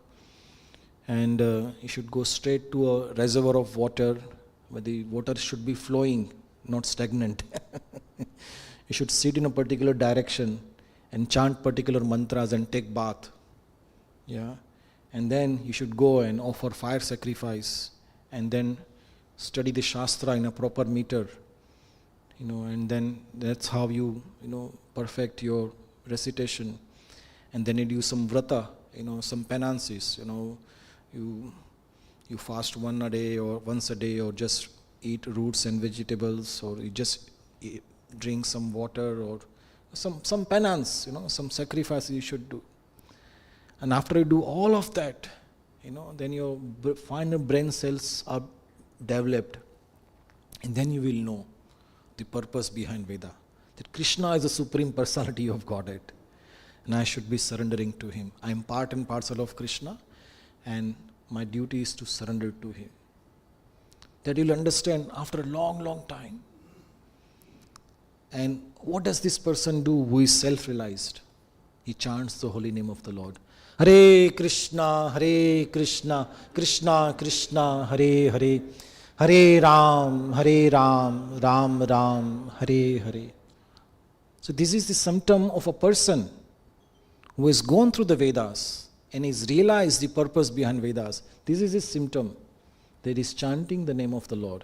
and you should go straight to a reservoir of water where the water should be flowing, not stagnant. You should sit in a particular direction and chant particular mantras and take bath. Yeah, and then you should go and offer fire sacrifice, and then study the Shastra in a proper meter. And then that's how you perfect your recitation. And then you do some vrata, some penances. You fast once a day, or just eat roots and vegetables, or you just drink some water, or some penance, some sacrifice you should do. And after you do all of that, then your final brain cells are developed, and then you will know the purpose behind Veda, that Krishna is the Supreme Personality of Godhead, and I should be surrendering to Him. I am part and parcel of Krishna, and my duty is to surrender to Him. That you'll understand after a long, long time. And what does this person do who is self-realized? He chants the holy name of the Lord. Hare Krishna, Krishna Krishna, Hare Hare, Hare Ram, Ram Ram, Hare Hare. So this is the symptom of a person who has gone through the Vedas and has realized the purpose behind Vedas. This is his symptom, that he is chanting the name of the Lord.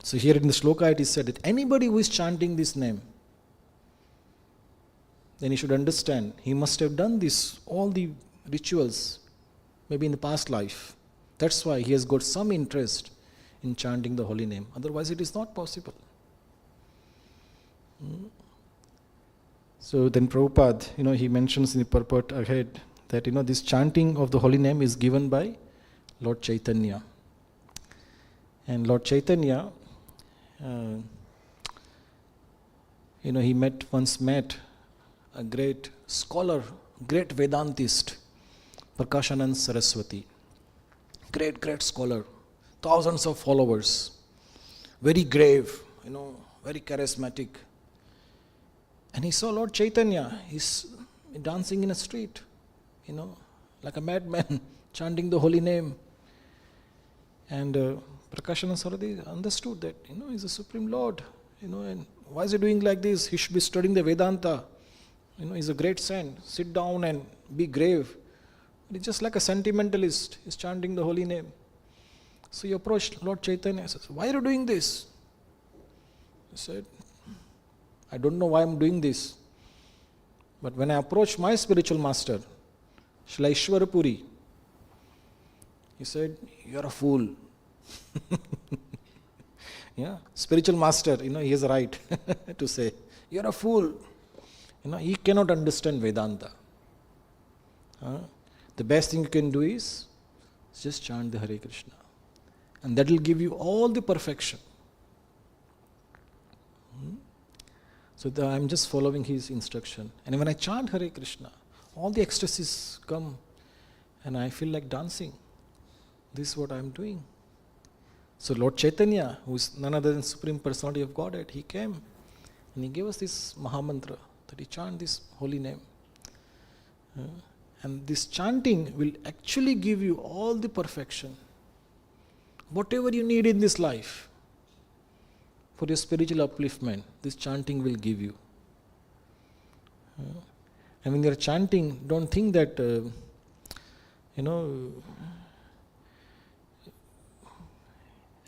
So here in the shloka it is said that anybody who is chanting this name, then he should understand he must have done this, all the rituals, maybe in the past life. That's why he has got some interest in chanting the holy name. Otherwise it is not possible. So then Prabhupada, he mentions in the purport ahead that, this chanting of the holy name is given by Lord Chaitanya. And Lord Chaitanya, he once met a great scholar, great Vedantist, Prakashanand Saraswati. Great scholar, thousands of followers, very grave, very charismatic. And he saw Lord Chaitanya, he's dancing in a street, like a madman, chanting the holy name. And Prakashanand Saraswati understood that, he's the Supreme Lord, and why is he doing like this? He should be studying the Vedanta. He's a great saint. Sit down and be grave. But he's just like a sentimentalist. He's chanting the holy name. So he approached Lord Chaitanya and says, why are you doing this? He said, I don't know why I'm doing this. But when I approach my spiritual master, Srila Ishwarapuri, he said, you're a fool. Yeah, spiritual master, he has a right to say, you're a fool. He cannot understand Vedanta. The best thing you can do is just chant the Hare Krishna. And that will give you all the perfection. So I'm just following his instruction. And when I chant Hare Krishna, all the ecstasies come and I feel like dancing. This is what I'm doing. So Lord Chaitanya, who is none other than Supreme Personality of Godhead, he came and he gave us this Mahamantra, that he chant this holy name. And this chanting will actually give you all the perfection. Whatever you need in this life for your spiritual upliftment, this chanting will give you. And when you're chanting, don't think that, it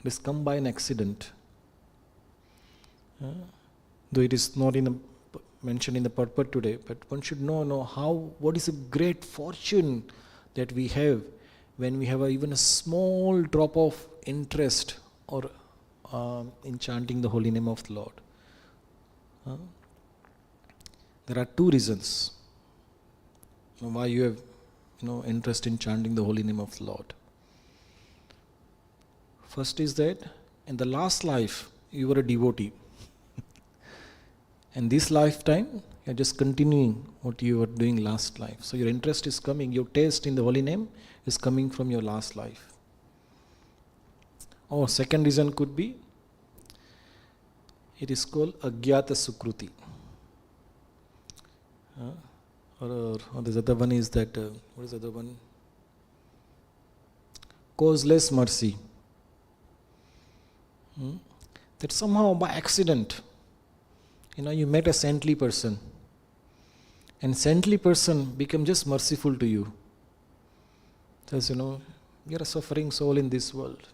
has come by an accident. Though it is not in mentioned in the purport today, but one should know how, what is a great fortune that we have when we have even a small drop of interest or in chanting the holy name of the Lord. There are two reasons why you have interest in chanting the holy name of the Lord. First is that in the last life you were a devotee. And this lifetime you are just continuing what you were doing last life. So your interest is coming, your taste in the holy name is coming from your last life. Or second reason could be, it is called Agyata Sukruti. Or the other one is that, what is the other one? Causeless mercy. That somehow by accident, you met a saintly person, and saintly person become just merciful to you. Says, you're a suffering soul in this world.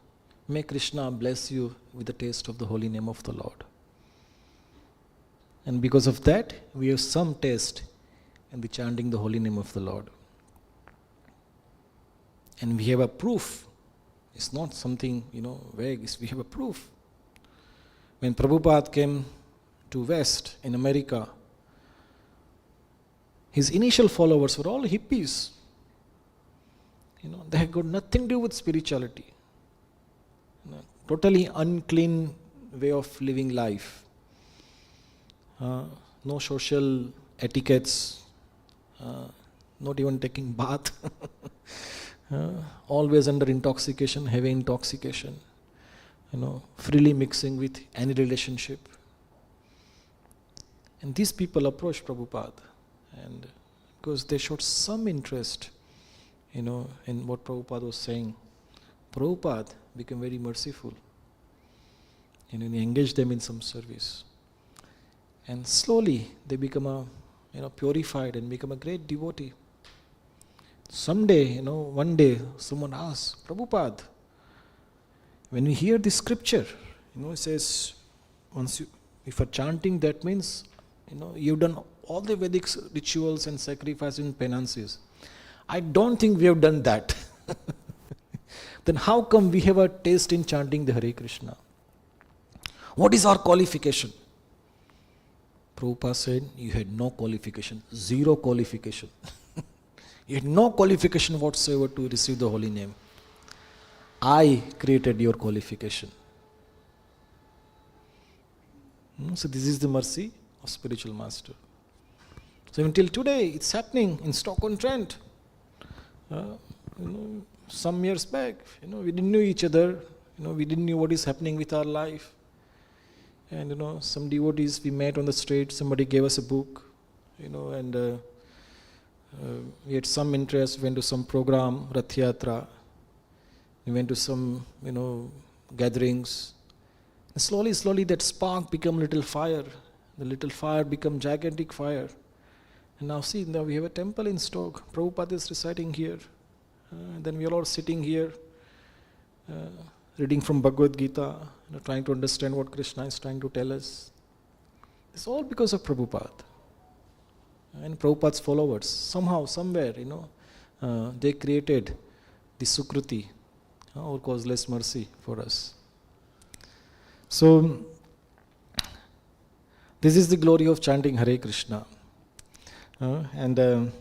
May Krishna bless you with the taste of the holy name of the Lord. And because of that, we have some taste in the chanting the holy name of the Lord. And we have a proof. It's not something, vague. We have a proof. When Prabhupada came to West in America, his initial followers were all hippies. They had got nothing to do with spirituality. Totally unclean way of living life. No social etiquettes, not even taking bath. Always under intoxication, heavy intoxication. Freely mixing with any relationship. And these people approached Prabhupada, and because they showed some interest, in what Prabhupada was saying, Prabhupada became very merciful. He engaged them in some service. And slowly they become purified and become a great devotee. Someday, one day, someone asked, Prabhupada, when we hear this scripture, it says, if you're chanting, that means, you've done all the Vedic rituals and sacrifices and penances. I don't think we have done that. Then how come we have a taste in chanting the Hare Krishna? What is our qualification? Prabhupada said, you had no qualification, zero qualification. You had no qualification whatsoever to receive the holy name. I created your qualification. So this is the mercy of spiritual master. So until today, it's happening in Stoke-on-Trent. Some years back, we didn't know each other. We didn't know what is happening with our life. And some devotees we met on the street. Somebody gave us a book, and we had some interest. We went to some program, Rath Yatra. We went to some, gatherings. And slowly that spark became little fire. The little fire became gigantic fire. And now we have a temple in Stoke. Prabhupada is reciting here. Then we are all sitting here, reading from Bhagavad-Gita, trying to understand what Krishna is trying to tell us. It's all because of Prabhupada. And Prabhupada's followers, somehow, somewhere, they created the Sukruti, or causeless mercy for us. So, this is the glory of chanting Hare Krishna. And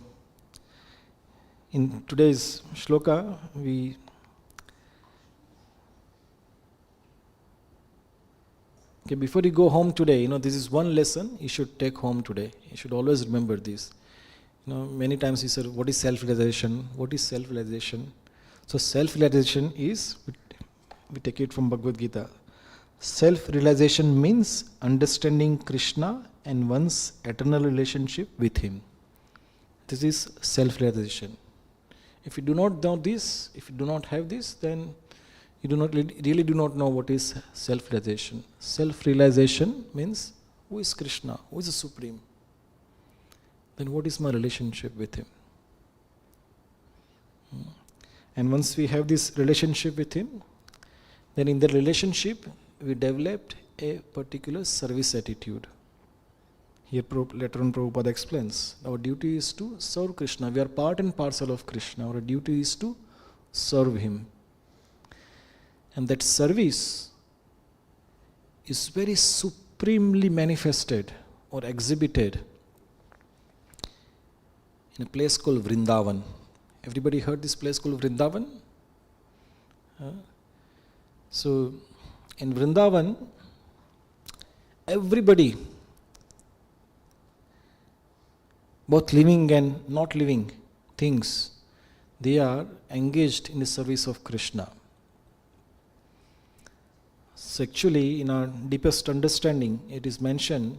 in today's shloka, before you go home today, this is one lesson you should take home today. You should always remember this. Many times you say, what is self-realization? What is self-realization? So self-realization is, we take it from Bhagavad-Gita. Self-realization means understanding Krishna and one's eternal relationship with Him. This is self-realization. If you do not know this, if you do not have this, then you really do not know what is self-realization. Self-realization means, who is Krishna? Who is the Supreme? Then what is my relationship with Him? And once we have this relationship with Him, then in the relationship, we developed a particular service attitude. Here later on Prabhupada explains, our duty is to serve Krishna. We are part and parcel of Krishna. Our duty is to serve Him. And that service is very supremely manifested or exhibited in a place called Vrindavan. Everybody heard this place called Vrindavan? So, in Vrindavan, everybody, both living and not living things, they are engaged in the service of Krishna. So actually, in our deepest understanding, it is mentioned,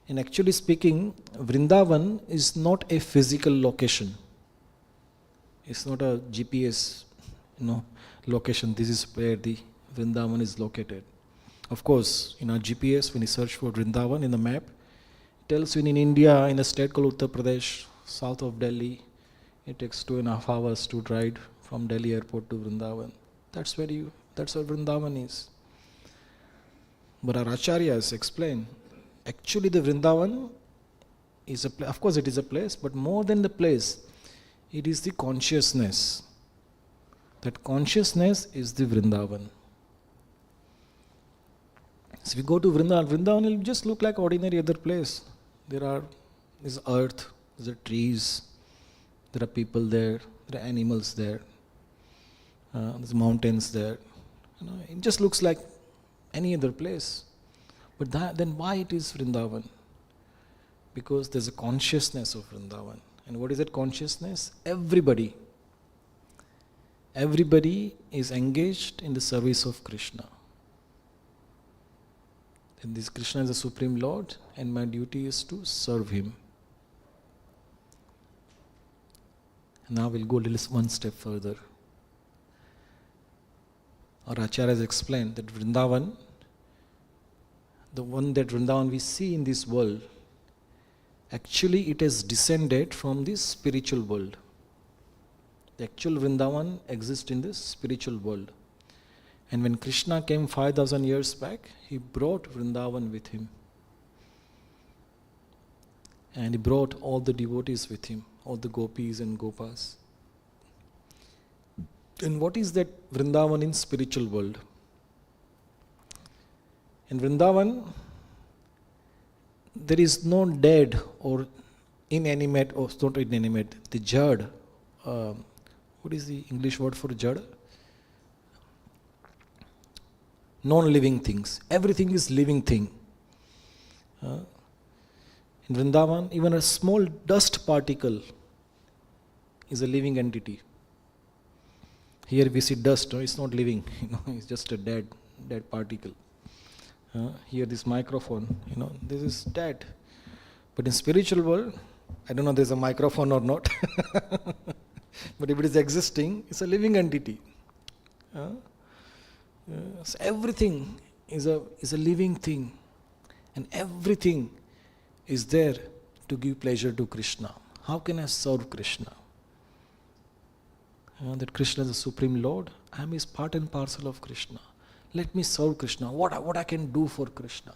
and actually speaking, Vrindavan is not a physical location. It's not a GPS, location. This is where the Vrindavan is located. Of course, in our GPS, when you search for Vrindavan in the map, it tells you in India, in a state called Uttar Pradesh, south of Delhi, it takes 2.5 hours to drive from Delhi airport to Vrindavan. That's where Vrindavan is. But our acharyas explain, actually the Vrindavan is a place, of course it is a place, but more than the place, it is the consciousness. That consciousness is the Vrindavan. So if we go to Vrindavan will just look like ordinary other place. There is earth, there are trees, there are people there are animals there, there's mountains there. It just looks like any other place. But then why it is Vrindavan? Because there's a consciousness of Vrindavan. And what is that consciousness? Everybody is engaged in the service of Krishna. And this Krishna is the Supreme Lord, and my duty is to serve Him. Now we'll go one step further. Our acharyas explained that Vrindavan, the one that Vrindavan we see in this world, actually it has descended from this spiritual world. The actual Vrindavan exists in this spiritual world. And when Krishna came 5,000 years back, He brought Vrindavan with Him. And He brought all the devotees with Him, all the gopis and gopas. And what is that Vrindavan in spiritual world? In Vrindavan, there is no dead or inanimate, or not inanimate, the jad. What is the English word for jad? Non-living things. Everything is living thing. In Vrindavan, even a small dust particle is a living entity. Here we see dust, it's not living, it's just a dead particle. Here this microphone, this is dead. But in spiritual world, I don't know if there's a microphone or not, but if it is existing, it's a living entity. So everything is a living thing, and everything is there to give pleasure to Krishna. How can I serve Krishna? That Krishna is the Supreme Lord. I am His part and parcel of Krishna. Let me serve Krishna. What I can do for Krishna?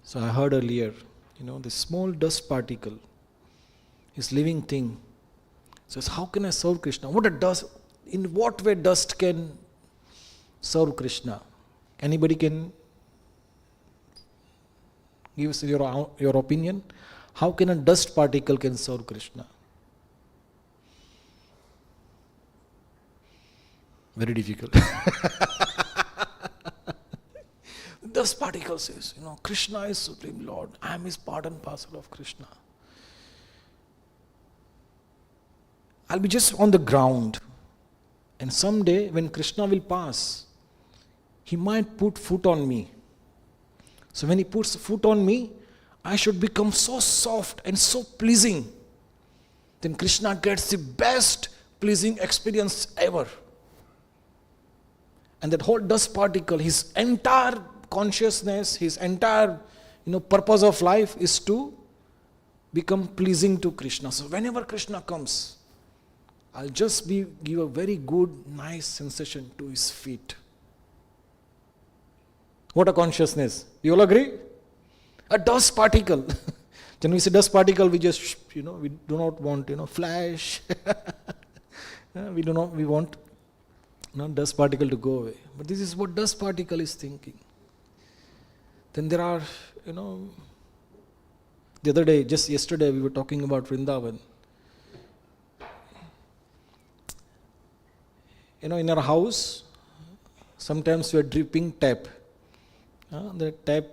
So I heard earlier, the small dust particle is living thing. Says, how can I serve Krishna? In what way dust can serve Krishna? Anybody can give us your opinion? How can a dust particle can serve Krishna? Very difficult. Dust particle says, Krishna is Supreme Lord. I am His part and parcel of Krishna. I'll be just on the ground. And someday when Krishna will pass, He might put foot on me. So when He puts foot on me, I should become so soft and so pleasing. Then Krishna gets the best pleasing experience ever. And that whole dust particle, his entire consciousness, his entire purpose of life is to become pleasing to Krishna. So whenever Krishna comes, I'll just give a very good, nice sensation to His feet. What a consciousness. You all agree? A dust particle. When we say dust particle, we just, we do not want, flash. We want dust particle to go away. But this is what dust particle is thinking. Then there are, the other day, just yesterday, we were talking about Vrindavan. In our house, sometimes we are dripping tap. The tap,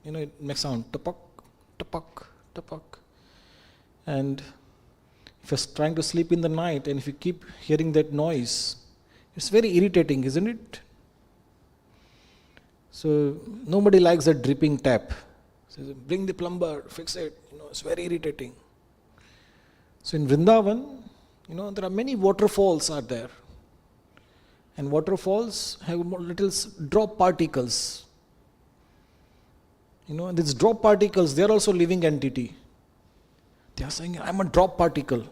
it makes sound, tapak, tapak, tapak. And if you're trying to sleep in the night and if you keep hearing that noise, it's very irritating, isn't it? So nobody likes a dripping tap. So bring the plumber, fix it. It's very irritating. So in Vrindavan, there are many waterfalls are there. And waterfalls have little drop particles. These drop particles, they are also living entity. They are saying, I'm a drop particle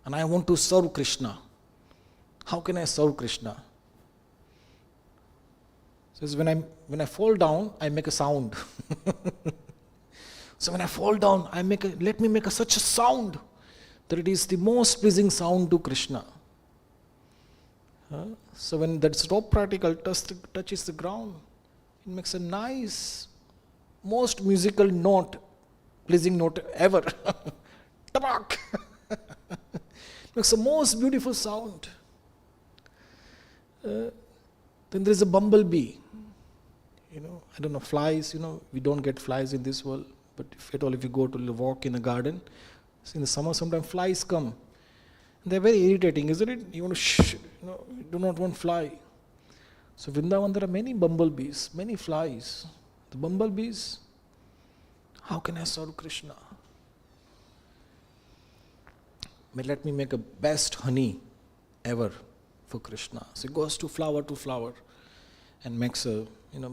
and I want to serve Krishna. How can I serve Krishna? Says when I fall down, I make a sound. So when I fall down, let me make such a sound that it is the most pleasing sound to Krishna. So when that drop particle touches the ground, it makes a nice, most musical note, pleasing note ever. Tabak! Makes the most beautiful sound. Then there is a bumblebee. I don't know, flies, we don't get flies in this world, but if you go to walk in a garden, in the summer sometimes flies come. They're very irritating, isn't it? You want to you do not want fly. So Vrindavan, there are many bumblebees, many flies. The bumblebees, how can I serve Krishna? Let me make a best honey ever for Krishna. So it goes to flower and makes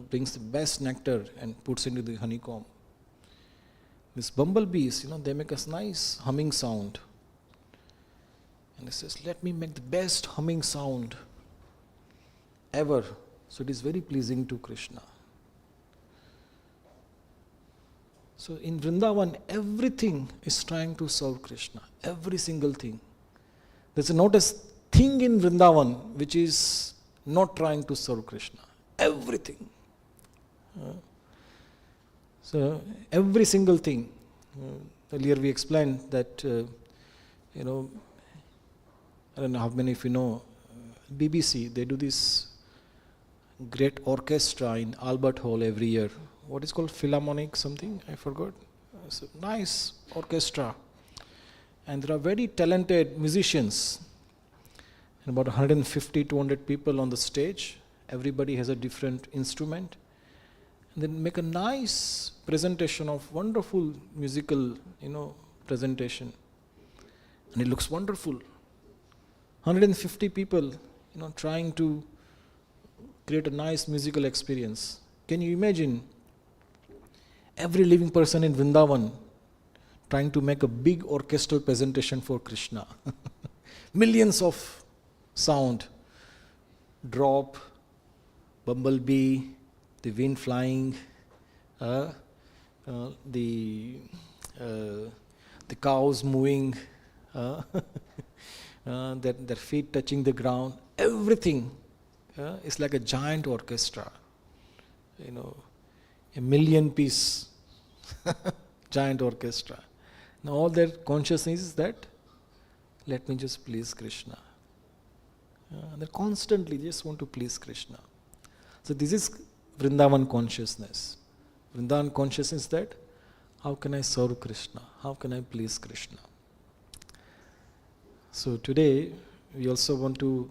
brings the best nectar and puts into the honeycomb. These bumblebees, they make a nice humming sound. And it says, let me make the best humming sound ever. So it is very pleasing to Krishna. So in Vrindavan, everything is trying to serve Krishna. Every single thing. There's not a thing in Vrindavan which is not trying to serve Krishna. Everything. So every single thing. Earlier we explained that, I don't know how many of you know, BBC, they do this great orchestra in Albert Hall every year. What is called Philharmonic something? I forgot. It's a nice orchestra. And there are very talented musicians. And about 150, 200 people on the stage. Everybody has a different instrument. And then make a nice presentation of wonderful musical, presentation. And it looks wonderful. 150 people, trying to create a nice musical experience. Can you imagine every living person in Vrindavan trying to make a big orchestral presentation for Krishna? Millions of sound, drop, bumblebee, the wind flying, the cows moving, their feet touching the ground, everything is like a giant orchestra. A million-piece giant orchestra. Now all their consciousness is that, let me just please Krishna. They constantly just want to please Krishna. So this is Vrindavan consciousness. Vrindavan consciousness that, how can I serve Krishna? How can I please Krishna? So today, we also want to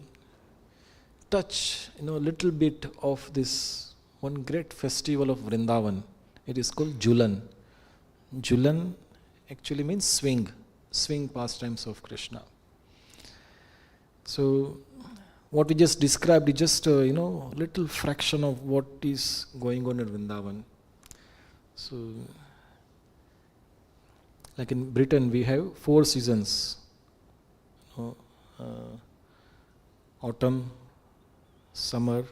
touch, a little bit of this one great festival of Vrindavan. It is called Julan. Julan actually means swing pastimes of Krishna. So what we just described is just a little fraction of what is going on in Vrindavan. So like in Britain, we have 4 seasons. Autumn, summer,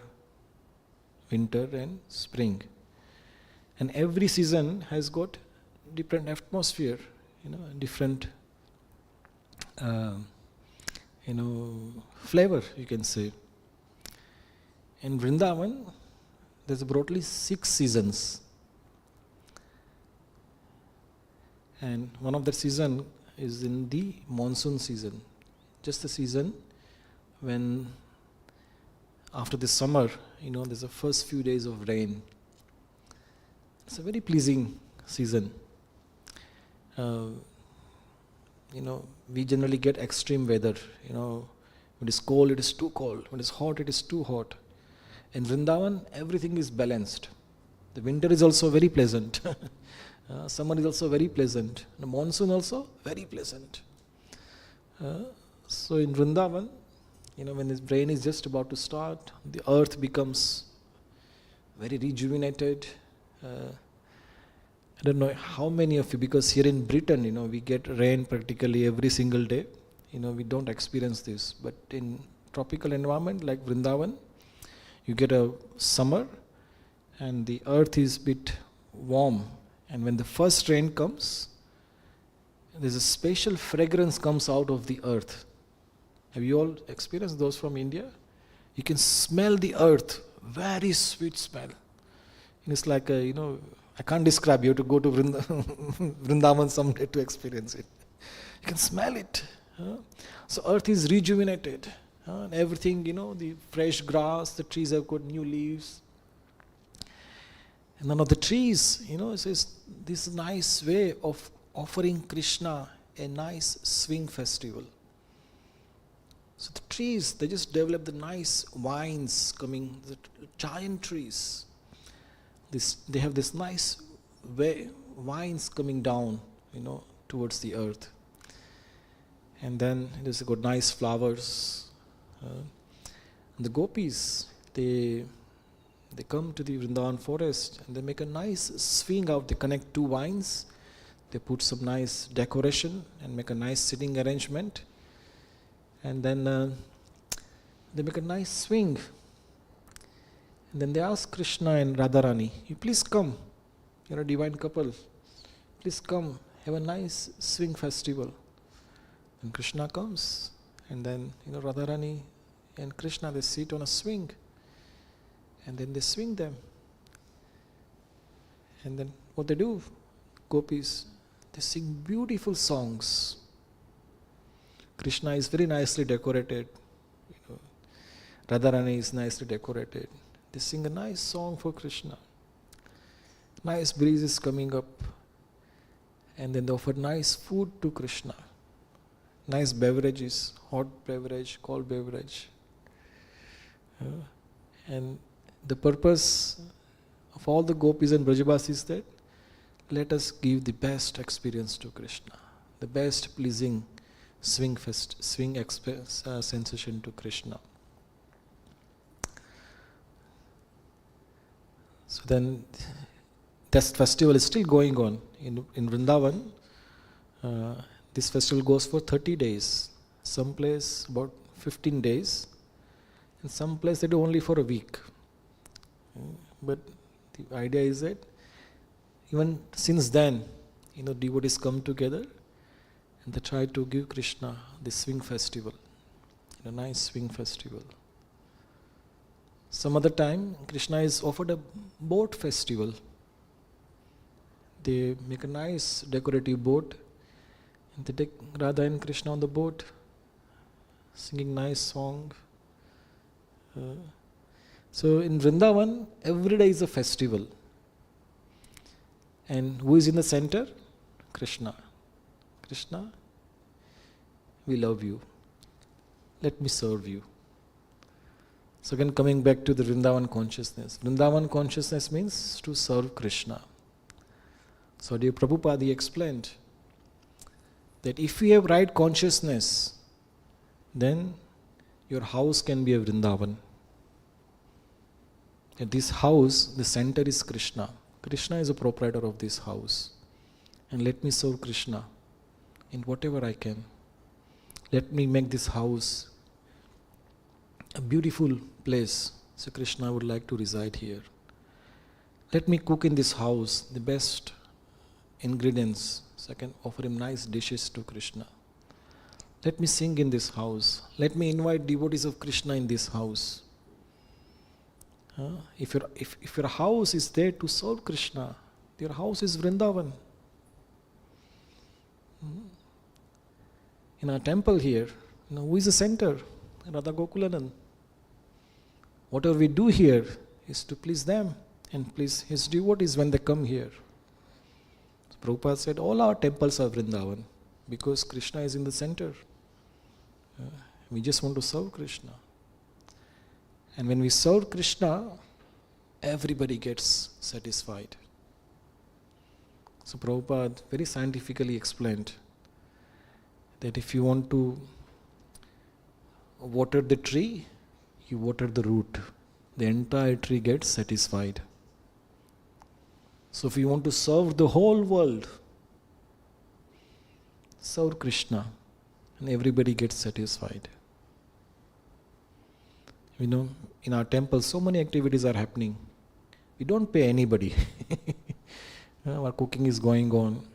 winter and spring. And every season has got different atmosphere, different flavor, you can say. In Vrindavan, there's broadly 6 seasons. And one of the season is in the monsoon season. Just the season when after the summer, there's the first few days of rain. It's a very pleasing season. We generally get extreme weather. When it's cold, it is too cold. When it's hot, it is too hot. In Vrindavan, everything is balanced. The winter is also very pleasant. Summer is also very pleasant. The monsoon also very pleasant. So in Vrindavan, when this rain is just about to start, the earth becomes very rejuvenated. I don't know how many of you, because here in Britain, we get rain practically every single day. We don't experience this. But in tropical environment like Vrindavan, you get a summer and the earth is a bit warm. And when the first rain comes, there's a special fragrance comes out of the earth. Have you all experienced those from India? You can smell the earth, very sweet smell. And it's like I can't describe. You have to go to Vrindavan someday to experience it. You can smell it. So earth is rejuvenated. And everything, the fresh grass, the trees have got new leaves. And one of the trees, it says this nice way of offering Krishna a nice swing festival. So the trees, they just develop the nice vines coming, the giant trees. They have this nice way, vines coming down, towards the earth. And then there's got nice flowers. The gopis, they come to the Vrindavan forest and they make a nice swing out. They connect 2 vines. They put some nice decoration and make a nice sitting arrangement. And then they make a nice swing. And then they ask Krishna and Radharani, you please come. You're a divine couple. Please come, have a nice swing festival. And Krishna comes. And then, Radharani and Krishna, they sit on a swing. And then they swing them. And then what they do, gopis, they sing beautiful songs. Krishna is very nicely decorated. Radharani is nicely decorated. They sing a nice song for Krishna. Nice breezes coming up. And then they offer nice food to Krishna. Nice beverages, hot beverage, cold beverage. And the purpose of all the gopis and Brajavasis is that let us give the best experience to Krishna, the best pleasing swing sensation to Krishna. So then, this festival is still going on in Vrindavan. This festival goes for 30 days. Some place about 15 days, and some place they do only for a week. But the idea is that even since then, devotees come together and they try to give Krishna the swing festival, a nice swing festival. Some other time, Krishna is offered a boat festival. They make a nice decorative boat, and they take Radha and Krishna on the boat, singing nice song. So in Vrindavan, every day is a festival. And who is in the center? Krishna. Krishna, we love you. Let me serve you. So again, coming back to the Vrindavan consciousness. Vrindavan consciousness means to serve Krishna. So dear Prabhupada explained that if you have right consciousness, then your house can be a Vrindavan. At this house, the center is Krishna. Krishna is a proprietor of this house. And let me serve Krishna in whatever I can. Let me make this house a beautiful place. So Krishna would like to reside here. let me cook in this house the best ingredients so I can offer him nice dishes to Krishna. Let me sing in this house. Let me invite devotees of Krishna in this house. If your house is there to serve Krishna, your house is Vrindavan. In our temple here, who is the center? Radha Gokulanand. Whatever we do here is to please them and please his devotees when they come here. So Prabhupada said all our temples are Vrindavan because Krishna is in the center. We just want to serve Krishna. And when we serve Krishna, everybody gets satisfied. So Prabhupada very scientifically explained that if you want to water the tree, you water the root. The entire tree gets satisfied. So if you want to serve the whole world, serve Krishna and everybody gets satisfied. In our temple so many activities are happening. We don't pay anybody. Our cooking is going on.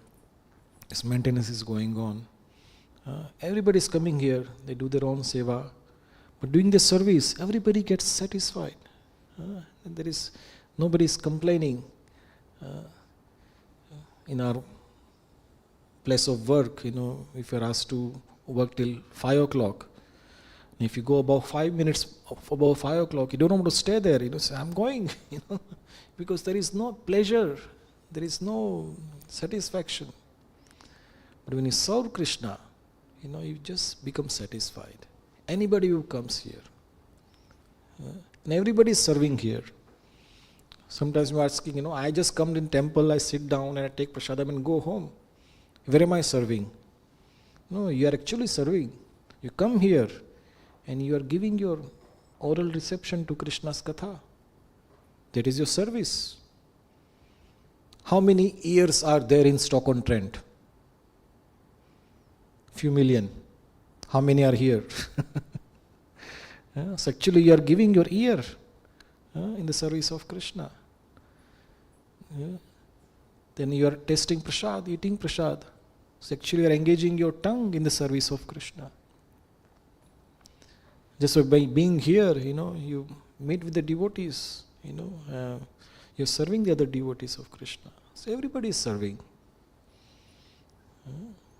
Its maintenance is going on. Everybody is coming here. They do their own seva. But doing the service, everybody gets satisfied. Nobody is complaining. In our place of work, if you're asked to work till 5 o'clock, if you go about 5 minutes above 5 o'clock, you don't want to stay there. Say, I'm going, because there is no pleasure, there is no satisfaction. But when you serve Krishna, you just become satisfied. Anybody who comes here, and everybody is serving here. Sometimes you're asking, I just come in temple, I sit down and I take prasadam and go home. Where am I serving? No, you are actually serving. You come here and you are giving your oral reception to Krishna's katha. That is your service. How many ears are there in Stoke-on-Trent? Few million. How many are here? So actually you are giving your ear in the service of Krishna. Then you are tasting prasad, eating prasad. So actually you are engaging your tongue in the service of Krishna. Just by being here, you meet with the devotees, you're serving the other devotees of Krishna. So everybody is serving.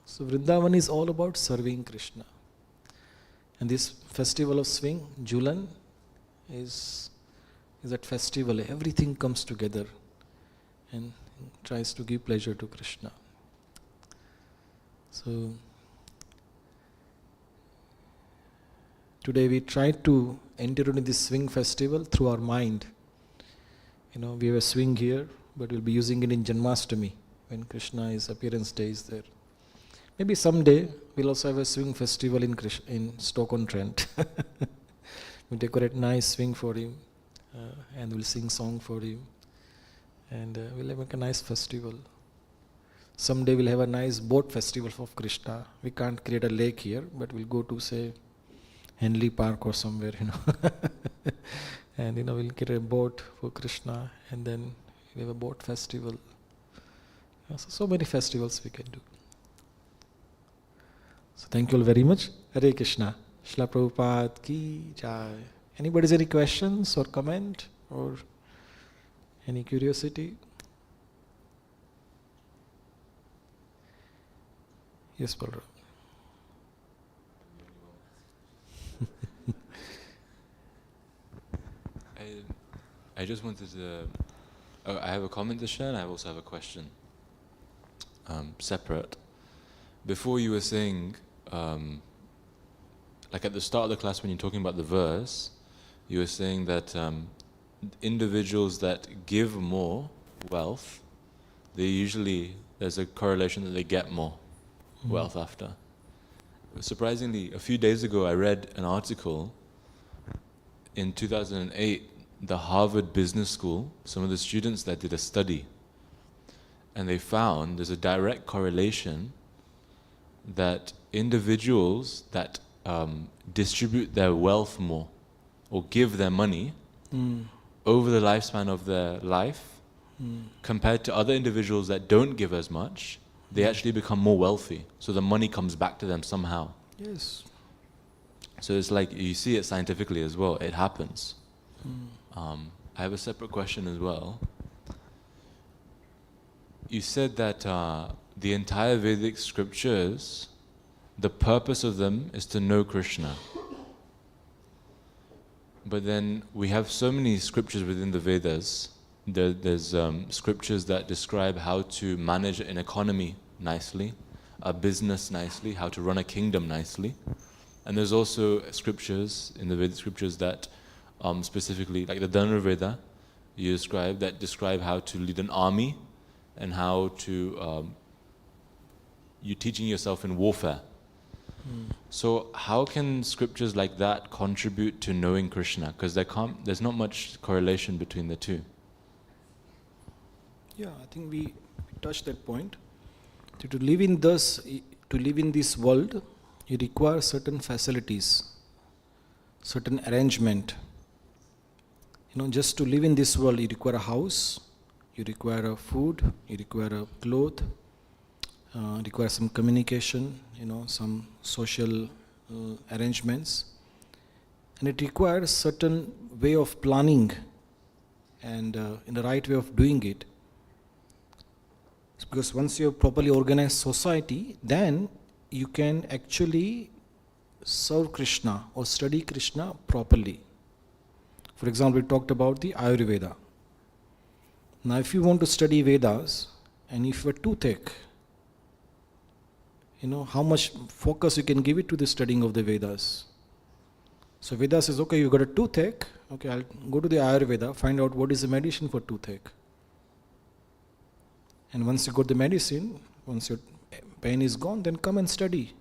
So Vrindavan is all about serving Krishna. And this festival of swing, Julan, is that festival. Everything comes together and tries to give pleasure to Krishna. So today we try to enter into this swing festival through our mind. We have a swing here, but we'll be using it in Janmashtami when Krishna's appearance day is there. Maybe someday we'll also have a swing festival in Stoke-on-Trent. We decorate nice swing for him, and we'll sing song for him, and we'll make a nice festival. Someday we'll have a nice boat festival for Krishna. We can't create a lake here, but we'll go to say Henley Park or somewhere, and we'll get a boat for Krishna, and then we have a boat festival. So many festivals we can do. So thank you all very much. Hare Krishna. Srila Prabhupada ki jai. Anybody has any questions or comment or any curiosity? Yes, Balram. I just wanted to... I have a comment to share and I also have a question. Separate. Before you were saying, like at the start of the class when you're talking about the verse, you were saying that individuals that give more wealth, there's a correlation that they get more wealth after. Surprisingly, a few days ago I read an article in 2008, the Harvard Business School, some of the students that did a study, and they found there's a direct correlation that individuals that distribute their wealth more or give their money over the lifespan of their life compared to other individuals that don't give as much, they actually become more wealthy. So the money comes back to them somehow. Yes. So it's like, you see it scientifically as well, it happens. I have a separate question as well. You said that the entire Vedic scriptures, the purpose of them is to know Krishna. But then we have so many scriptures within the Vedas. There's scriptures that describe how to manage an economy nicely, a business nicely, how to run a kingdom nicely. And there's also scriptures in the Vedic scriptures that specifically, like the Dhanurveda, you describe how to lead an army and how to, you're teaching yourself in warfare. So how can scriptures like that contribute to knowing Krishna? Because there's not much correlation between the two. Yeah, I think we touched that point. To live in this world, you require certain facilities, certain arrangement. Just to live in this world, you require a house, you require a food, you require a cloth, require some communication, some social arrangements, and it requires certain way of planning and in the right way of doing it. Because once you have properly organized society, then you can actually serve Krishna or study Krishna properly. For example, we talked about the Ayurveda. Now, if you want to study Vedas, and if you are toothache, how much focus you can give it to the studying of the Vedas. So Veda says, okay, you got a toothache, okay, I'll go to the Ayurveda, find out what is the medicine for toothache. And once you got the medicine, once your pain is gone, then come and study.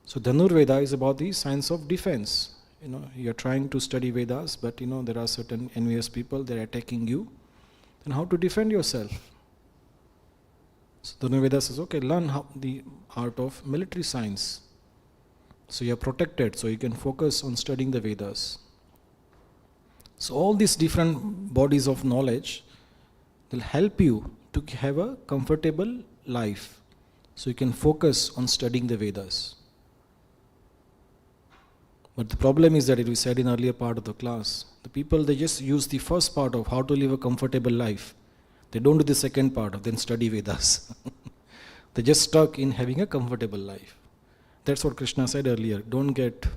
So Dhanurveda is about the science of defense. You're trying to study Vedas, but there are certain envious people, they're attacking you. Then how to defend yourself? So Dhanurveda says, okay, learn the art of military science. So you're protected, so you can focus on studying the Vedas. So all these different bodies of knowledge will help you to have a comfortable life. So you can focus on studying the Vedas. But the problem is that, as we said in earlier part of the class, the people, they just use the first part of how to live a comfortable life. They don't do the second part of then study Vedas. They're just stuck in having a comfortable life. That's what Krishna said earlier. Don't get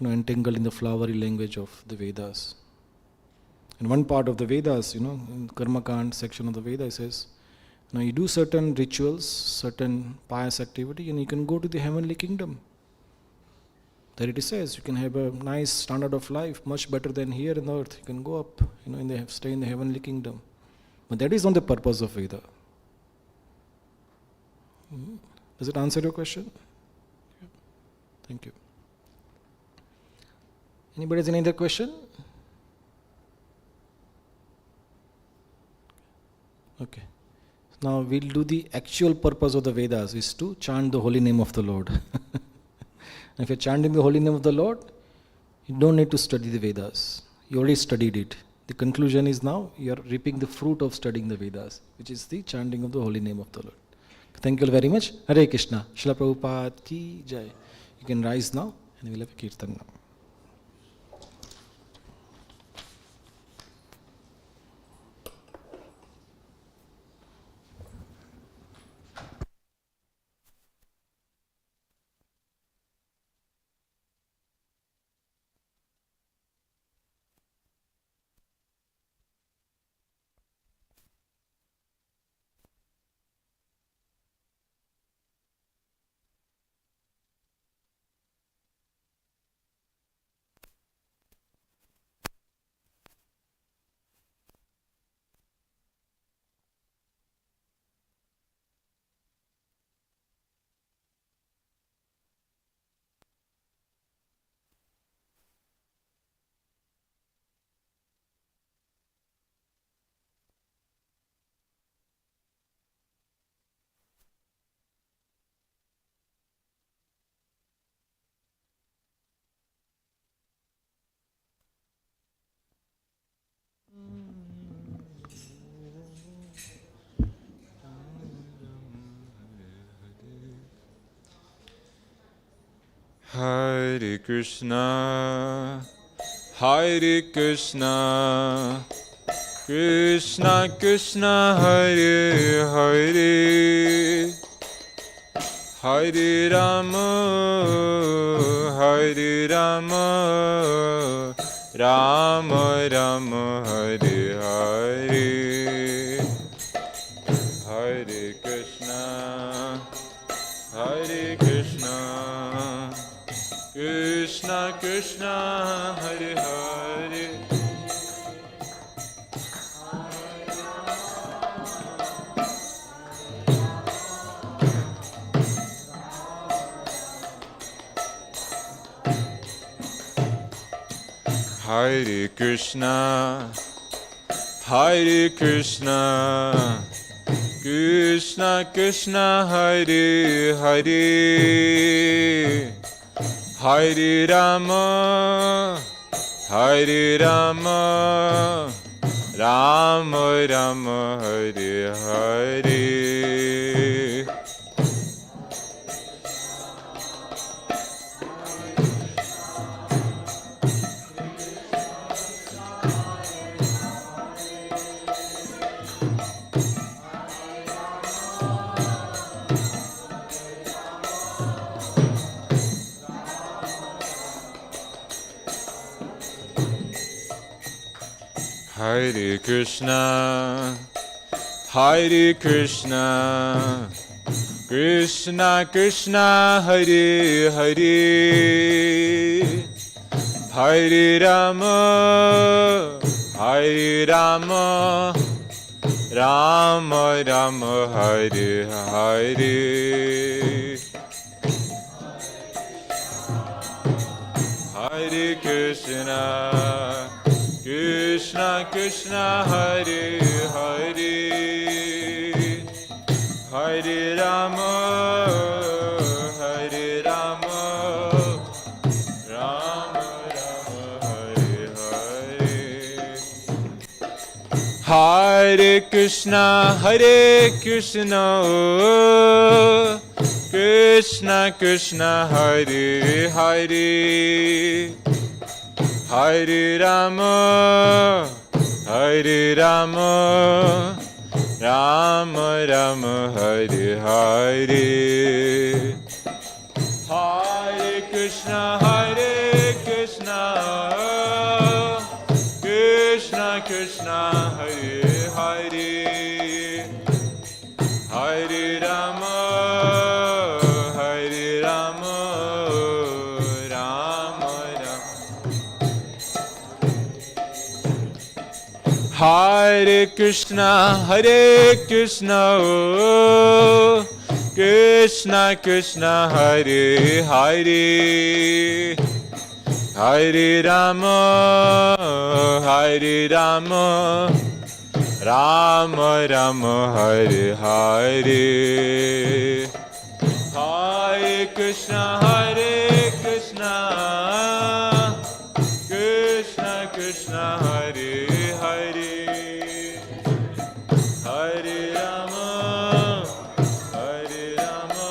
entangled in the flowery language of the Vedas. In one part of the Vedas, in Karma Kand section of the Vedas, it says, you do certain rituals, certain pious activity, and you can go to the heavenly kingdom. There it says, you can have a nice standard of life, much better than here on earth. You can go up, stay in the heavenly kingdom. But that is not the purpose of Veda. Does it answer your question? Yeah. Thank you. Anybody has any other question? Okay. Now we'll do the actual purpose of the Vedas is to chant the holy name of the Lord. If you're chanting the holy name of the Lord, you don't need to study the Vedas. You already studied it. The conclusion is now you're reaping the fruit of studying the Vedas, which is the chanting of the holy name of the Lord. Thank you all very much. Hare Krishna. Srila Prabhupada ki jai. You can rise now and we'll have a kirtan now. Hare Krishna, Hare Krishna, Krishna Krishna, Hare Hare, Hare Rama, Hare Rama, Rama Rama, Hare Hare, Hare Krishna, Hare Krishna, Krishna Krishna, Hare Hare. Hare Krishna, Hare Krishna, Krishna Krishna, Hare Hare, Hare Rama, Hare Rama, Rama Rama, Hare Hare. Hare Krishna, Hare Krishna, Krishna Krishna, Hare Hare, Hare Rama, Hare Rama, Rama Rama, Hare Hare. Hare Krishna, Krishna Krishna, Hare Hare, Hare Rama, Hare Rama, Rama Rama, Hare Hare. Hare Krishna, Hare Krishna, Krishna Krishna, Hare Hare, Hare Rama, Hare Rama, Rama Rama, Hare Hare. Hare Krishna, Hare Krishna, Krishna Krishna, Hare Hare, Hare Rama, Hare Rama, Rama Rama. Hare Krishna, Hare Krishna, Krishna Krishna, Hare Hare, Hare Rama, Hare Rama, Rama Rama, Hare Hare. Hare Krishna, Hare Krishna, Krishna Krishna, Hare Hare, Hare Rama, Hare Rama,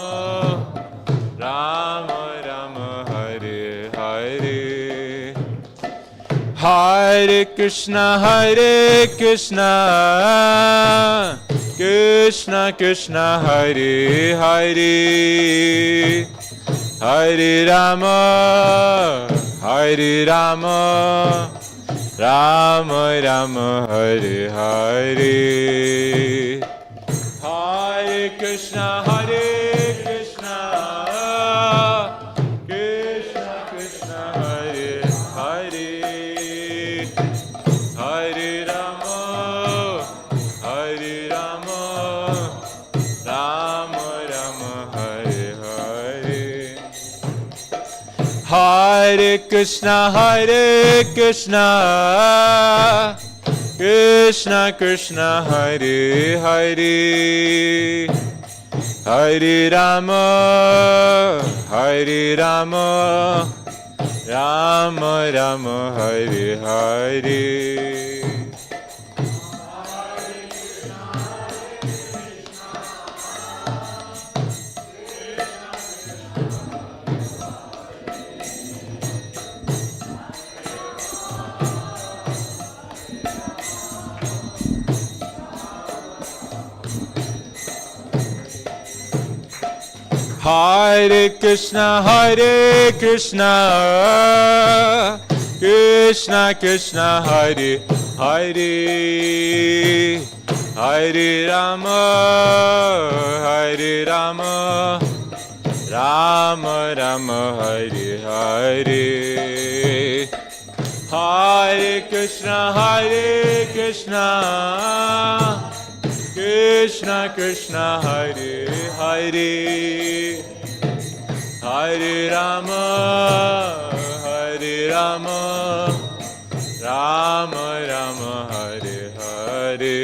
Rama Rama, Hare Hare. Hare Krishna, Hare Krishna, Krishna Krishna, Hare Hare, Hare Rama, Hare Rama, Rama Rama, Hare Hare. Hare Krishna, Hare Krishna, Krishna Krishna, Hare Hare, Hare Rama, Hare Rama, Rama Rama, Hare Hare. Hare Krishna, Hare Krishna, Krishna Krishna, Hare Hare, Hare Rama, Hare Rama, Rama Rama, Hare Hare. Hare Krishna, Hare Krishna, Krishna Krishna, Hare Hare, Hare Rama, Hare Rama, Rama Rama, Hare Hare. Hare Krishna, Hare Krishna, Krishna Krishna, Hare Hare, Hare Rama, Hare Rama, Rama Rama, Hare Hare.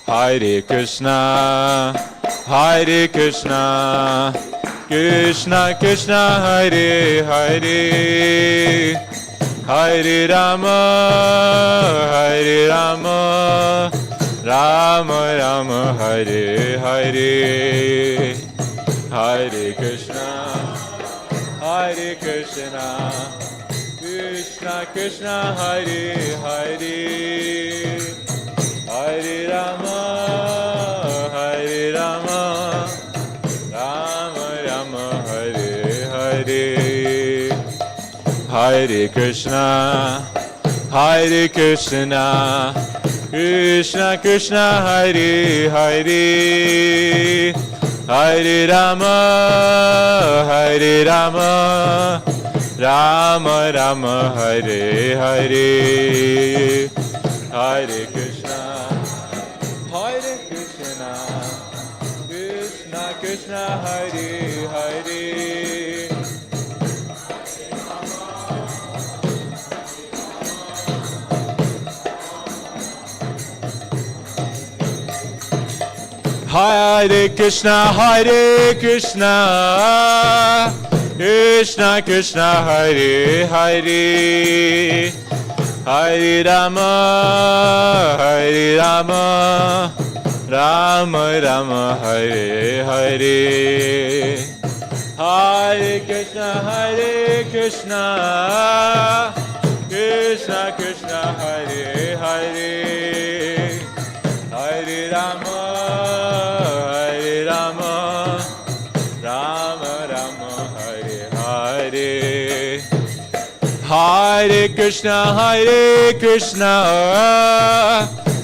Hare Krishna, Hare Krishna, Krishna Krishna, Hare Hare, Hare Rama, Hare Rama, Rama Rama, Hare Hare. Hare Krishna, Hare Krishna, Krishna Krishna, Hare Hare, Hare Rama, Hare Rama, Rama Rama, Hare Hare. Hare Krishna, Hare Krishna, Krishna Krishna, Hare Hare, Hare Rama, Hare Rama, Rama Rama, Hare Hare. Hare Krishna, Hare Krishna, Krishna Krishna, Hare Hare, Hare Krishna, Hare Krishna, Krishna Krishna, Hare Hare, Hare Rama, Hare Rama, Rama Rama, Hare Hare. Hare Krishna, Hare Krishna, Krishna Krishna, Hare Hare, Hare Rama, Hare Rama, Rama Rama, Hare Hare. Hare Krishna, Hare Krishna,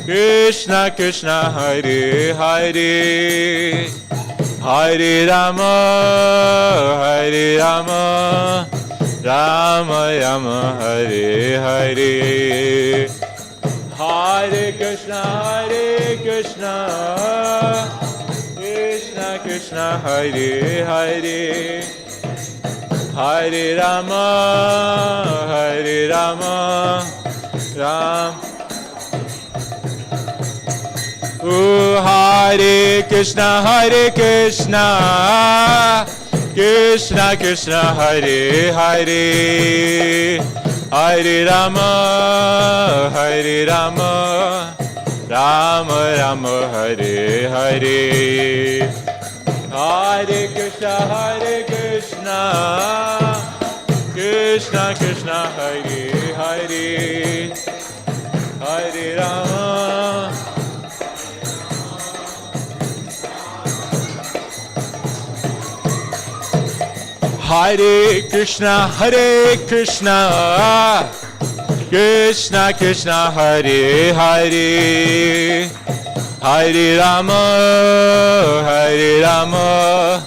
Krishna Krishna, Hare Hare, Hare Rama, Hare Rama, Rama Rama, Hare Hare. Hare Krishna, Hare Krishna, Krishna Krishna, Hare Hare, Hare Rama, Hare Rama, Ram. Hare Krishna, Hare Krishna, Krishna Krishna, Hare Hare, Hare Rama, Hare Rama, Rama Rama, Hare Hare. Hare Krishna, Hare Krishna, Krishna Krishna, Hare Hare, Hare Rama. Hare Krishna, Hare Krishna, Krishna Krishna, Hare Hare, Hare Rama, Hare Rama,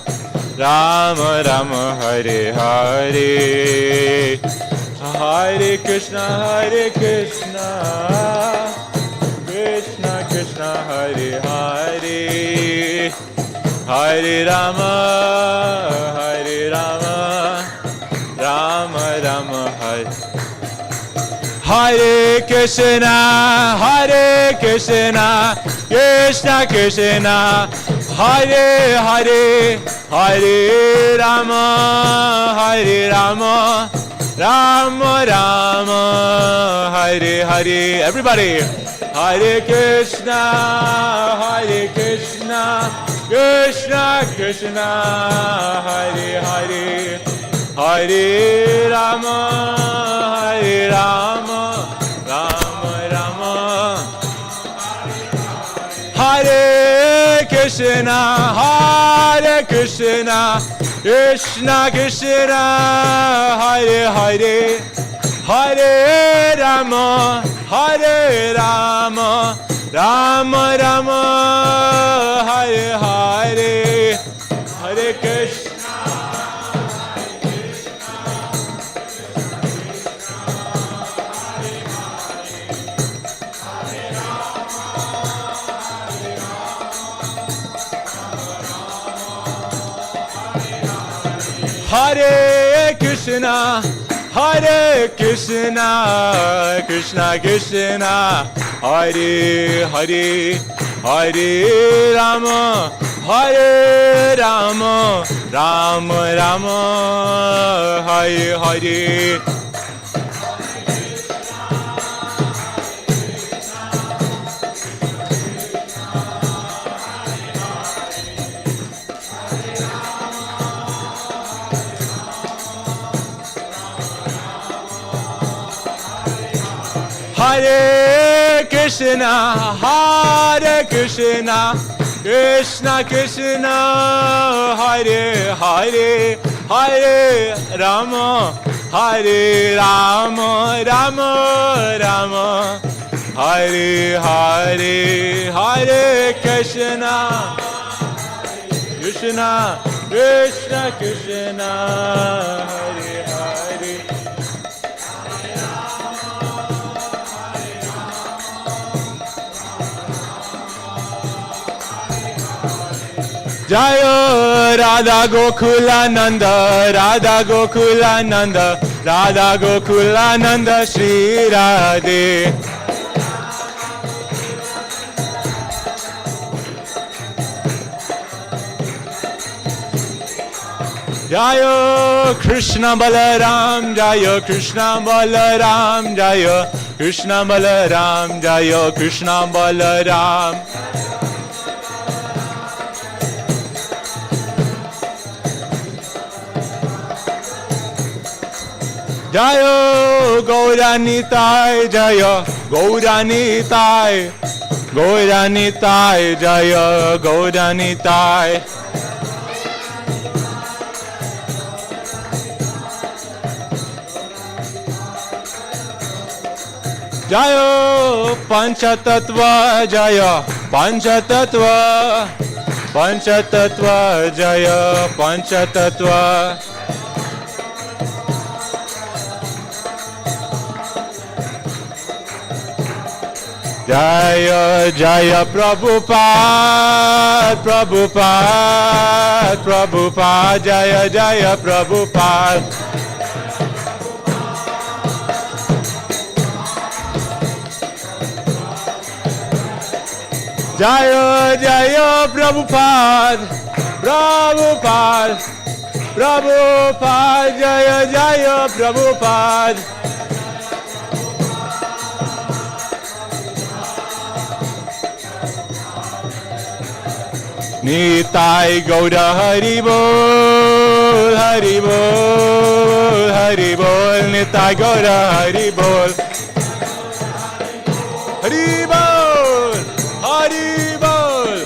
Rama Rama, Hare Hare. Hare Krishna, Hare Krishna, Krishna Krishna, Hare Hare, Hare Rama, Hare Rama, Rama Rama, Hare. Hare Krishna, Hare Krishna, Krishna Krishna, Hare Hare, Hare Rama, Hare Rama, Rama Rama, Hare Hare. Everybody. Hare Krishna, Hare Krishna, Krishna Krishna, Hare Hare, Hare Rama, Hare Rama, Rama Rama. Hare Krishna, Hare Hare Krishna, Krishna Krishna, Hare Hare, Hare Rama, Hare Rama, Rama Rama, Hare Hare, Hare Krishna. Hare Krishna, Hare Krishna, Krishna Krishna, Hare Hare, Hare Rama, Hare Rama, Rama Rama, Hare Hare. Hare Krishna, Hare Krishna, Krishna Krishna, Hare Hare, Hare Rama, Hare Rama, Rama Rama, Hare Hare, Hare Krishna, Krishna Krishna Krishna, Hare Hare. Jayo Radha Gokulananda, Radha Gokulananda, Radha Gokulananda, Shri Radhe. Jayo Krishna Balaram, Jayo Krishna Balaram, Jayo Krishna Balaram, Jayo Krishna Balaram. Jayo Gauranitai, Jayo Gauranitai, Gauranitai, Jayo Gauranitai. Jayo Panchatattva, Jayo Panchatattva, Panchatattva, Jayo Panchatattva. Jaya Jaya Prabhupada, Prabhupada, Prabhupada, Jaya Jaya Prabhupada. Jaya Jaya Prabhupada, Prabhupada, Prabhupada, Jaya Jaya Prabhupada. Nitai Gauda Hari Bol, Hari Bol, Hari Bol, Nitai Gauda Hari Bol. Hari Bol, Hari Bol.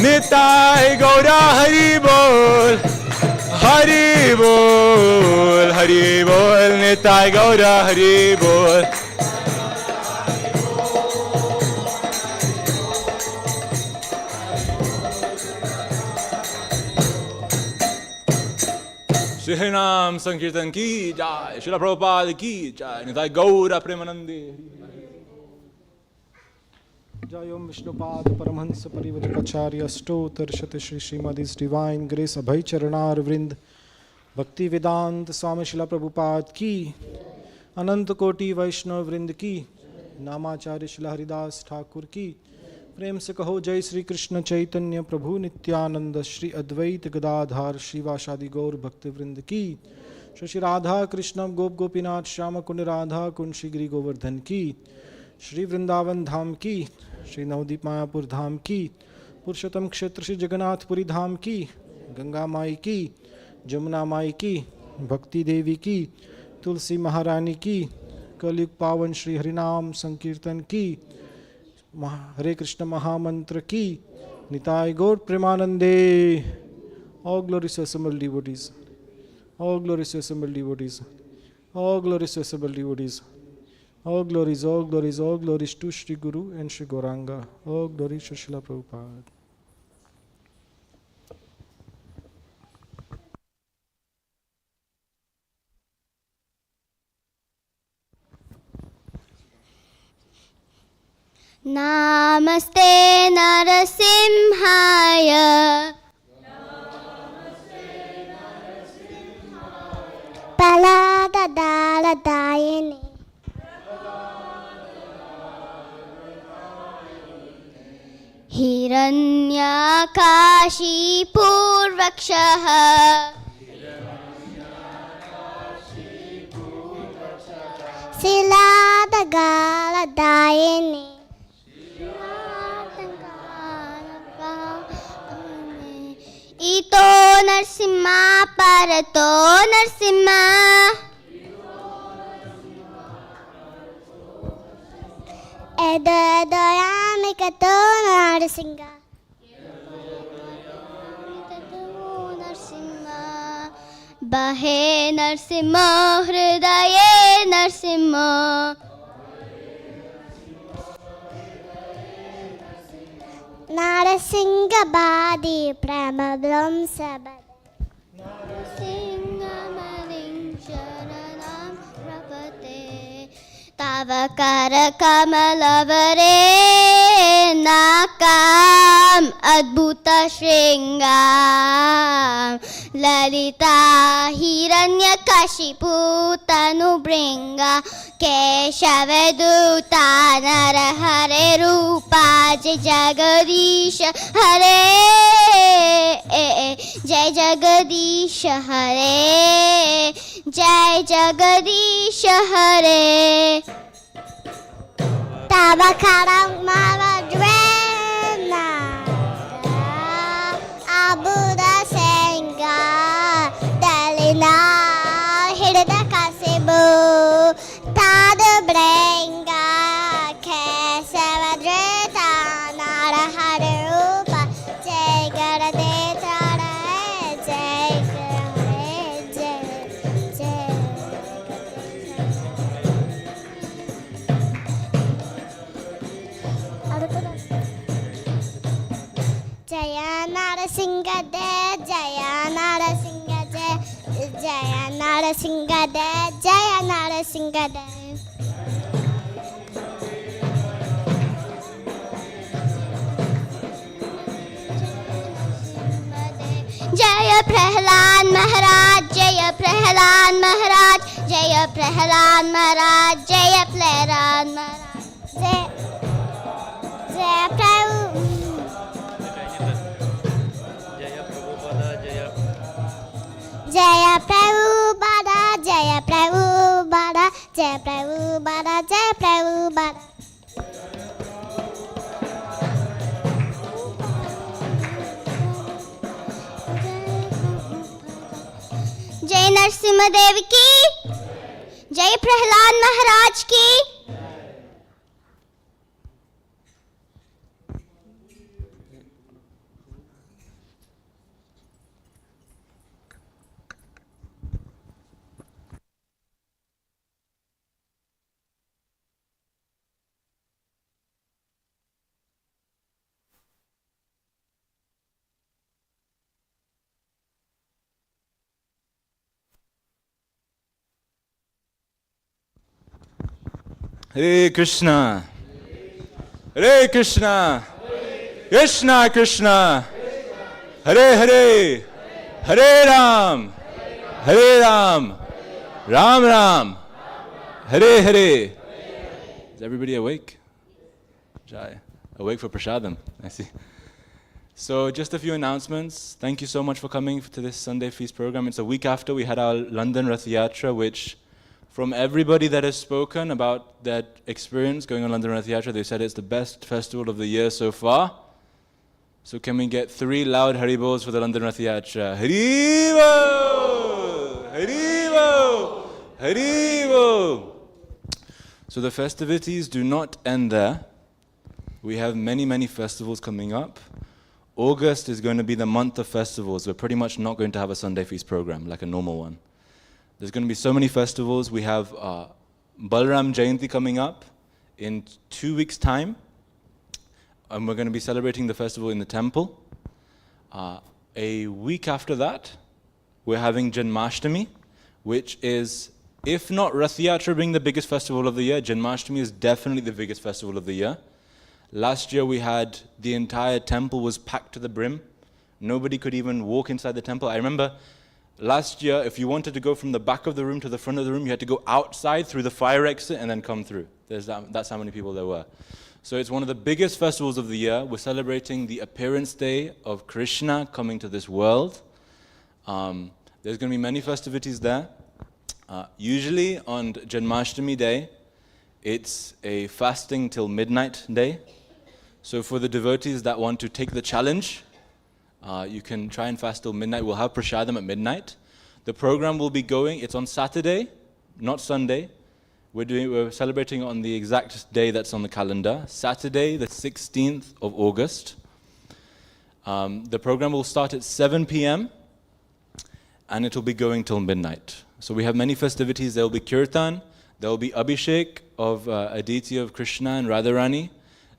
Nitai Gauda Hari Bol, Hari Bol, Hari Bol, Nitai Gauda Hari Bol. Shri Nam Sankirtan ki jai, Srila Prabhupada ki jai, Nitai Gaura Premanande. Jayom Vishnupad Paramhansa Parivrajacharya Stotarshate Shri Srimadi's Divine Grace Abhay Charanar Vrind Bhakti Vedanta Swami Srila Prabhupada ki Anant Koti Vaishnav Vrind ki Namacharya Srila Haridas Thakur ki प्रेम से कहो जय श्री कृष्ण चैतन्य प्रभु नित्यानंद श्री अद्वैत गदाधार श्रीवासादि गौर भक्त वृंद की श्री श्री राधा कृष्ण गोप गोपीनाथ श्याम कुंड राधा कुंड श्री गिरि गोवर्धन की श्री वृंदावन धाम की श्री नवदीप मायापुर धाम की पुरुषोत्तम क्षेत्र श्री जगन्नाथपुरी धाम की गंगा माई की जमुना माई की भक्ति देवी की तुलसी महारानी की कलयुग पावन श्री हरिनाम संकीर्तन की हरे कृष्ण महामंत्र की Nitai Gaur Premanande. All glories to assembled devotees. All glories to assembled devotees. All glories to assembled devotees. All glories, all glories, all glories to Shri Guru and Shri Gauranga. All glories to Srila Prabhupada. Namaste Narasimhaya. Palada Dala Dayane. Hiranyakashi Purvakshaha. Silada Gala Dayane. Ito Narsimha Parato Narsimha. Edadayamikato Narsimha. Bahe Narsimha Hridaye Narsimha. Narasingha Badi Prama Brahmsabad. Narasingha Maling Sharanam Prapate. Tavakara Kamalavare Nakam Adbhuta Shringam. Lalita Hiranyakashipu Tanubringa. Keshaveduta Narahare Rupa Jai Jagadish Hare. Jai Jagadish Hare. Jai Jagadish Hare. Tabakaram Mavadrena Abuda Senga Dalina Hidakasibu Tada Brenga Kesavadreta Narahare Rupa Jai Garadeta Jai Jaya Narasingha De Jaya Narasingha De Jaya Narasingha De Jaya Narasingha De. Jaya Prahlad Maharaj, Jaya Prahlad Maharaj, Jaya Prahlad Maharaj, Jaya Prahlad Maharaj. Jaya Prabhu. Jaya Prabhupada, Jaya Prabhupada, Jaya Prabhupada, Jaya Prabhupada. Jai Narsimha Dev ki, Jai Prahlad Maharaj ki. Hare Krishna. Hare Krishna. Krishna Krishna. Hare Hare. Hare Ram. Hare Ram. Ram Ram. Hare Hare. Is everybody awake? Jai. Awake for Prashadam. I see. So just a few announcements. Thank you so much for coming to this Sunday Feast program. It's a week after we had our London Rath Yatra, which from everybody that has spoken about that experience going on London Rath Yatra, they said it's the best festival of the year so far. So can we get 3 loud Haribols for the London Rath Yatra? Haribo! Haribo! Haribo! So the festivities do not end there. We have many, many festivals coming up. August is going to be the month of festivals. We're pretty much not going to have a Sunday feast program like a normal one. There's going to be so many festivals. We have Balaram Jayanti coming up in 2 weeks' time. And we're going to be celebrating the festival in the temple. A week after that, we're having Janmashtami, which is, if not Rath Yatra being the biggest festival of the year, Janmashtami is definitely the biggest festival of the year. Last year we had the entire temple was packed to the brim. Nobody could even walk inside the temple. I remember last year, if you wanted to go from the back of the room to the front of the room, you had to go outside through the fire exit and then come through. That's how many people there were. So it's one of the biggest festivals of the year. We're celebrating the appearance day of Krishna coming to this world. There's going to be many festivities there. Usually on Janmashtami day, it's a fasting till midnight day. So for the devotees that want to take the challenge, you can try and fast till midnight. We'll have prasadam at midnight. The program will be going, it's on Saturday, not Sunday. We're celebrating on the exact day that's on the calendar, Saturday, the 16th of August. The program will start at 7 p.m. and it will be going till midnight. So we have many festivities. There will be kirtan, there will be abhishek of a deity of Krishna and Radharani.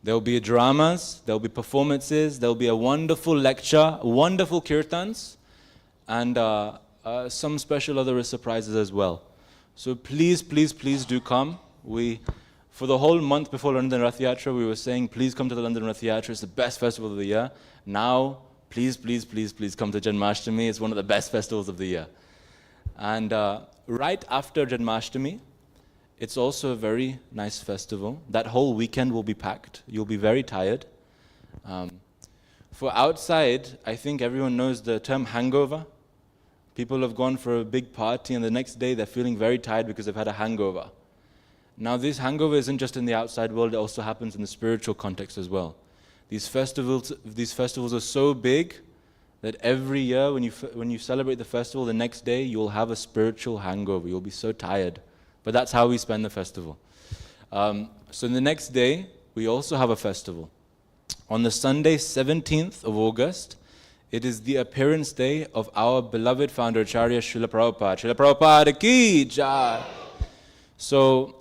There will be dramas, there will be performances, there will be a wonderful lecture, wonderful kirtans, and some special other surprises as well. So please, please, please do come. For the whole month before London Rath Yatra, we were saying, please come to the London Rath Yatra. It's the best festival of the year. Now, please, please, please, please come to Janmashtami. It's one of the best festivals of the year. And right after Janmashtami, it's also a very nice festival. That whole weekend will be packed. You'll be very tired. For outside, I think everyone knows the term hangover. People have gone for a big party and the next day they're feeling very tired because they've had a hangover. Now this hangover isn't just in the outside world, it also happens in the spiritual context as well. These festivals are so big that every year when you celebrate the festival, the next day you'll have a spiritual hangover. You'll be so tired. But that's how we spend the festival. So the next day, we also have a festival. On the Sunday, 17th of August, it is the appearance day of our beloved founder, Acharya Srila Prabhupada. Srila Prabhupada ki jai! So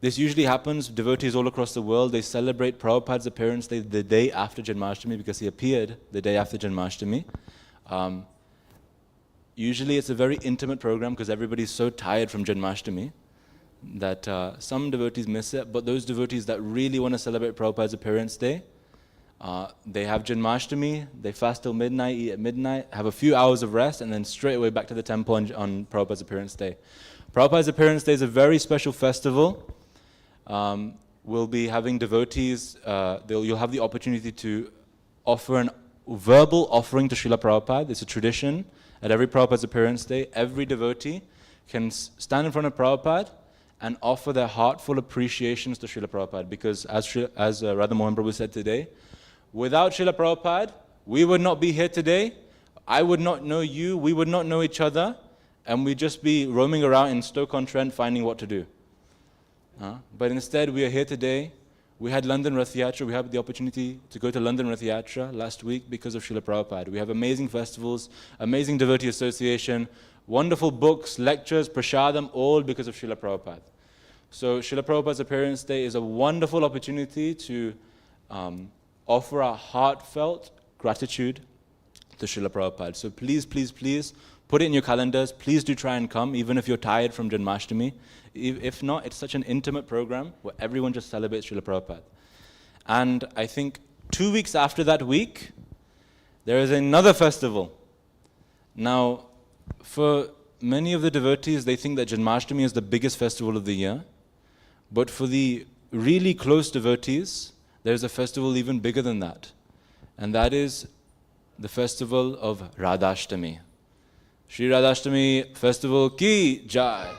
this usually happens, devotees all across the world, they celebrate Prabhupada's appearance day the day after Janmashtami because he appeared the day after Janmashtami. Usually it's a very intimate program because everybody's so tired from Janmashtami that some devotees miss it, but those devotees that really want to celebrate Prabhupada's appearance day, they have Janmashtami, they fast till midnight, eat at midnight, have a few hours of rest, and then straight away back to the temple on Prabhupada's appearance day. Prabhupada's appearance day is a very special festival. We'll be having devotees, you'll have the opportunity to offer an verbal offering to Srila Prabhupada. It's a tradition at every Prabhupada's appearance day. Every devotee can stand in front of Prabhupada and offer their heartful appreciations to Srila Prabhupada, because as Radha Mohan Prabhu said today, without Srila Prabhupada, we would not be here today. I would not know you, we would not know each other, and we'd just be roaming around in Stoke-on-Trent finding what to do. But instead, we are here today. We had London Rath Yatra. We had the opportunity to go to London Rath Yatra last week because of Srila Prabhupada. We have amazing festivals, amazing devotee association, wonderful books, lectures, prasadam, all because of Srila Prabhupada. So Srila Prabhupada's appearance day is a wonderful opportunity to offer our heartfelt gratitude to Srila Prabhupada. So please, please, please, put it in your calendars. Please do try and come, even if you're tired from Janmashtami. If not, it's such an intimate program where everyone just celebrates Srila Prabhupada. And I think 2 weeks after that week, there is another festival. Now, for many of the devotees, they think that Janmashtami is the biggest festival of the year. But for the really close devotees, there's a festival even bigger than that. And that is the festival of Radhashtami. Shri Radhashtami festival ki jai.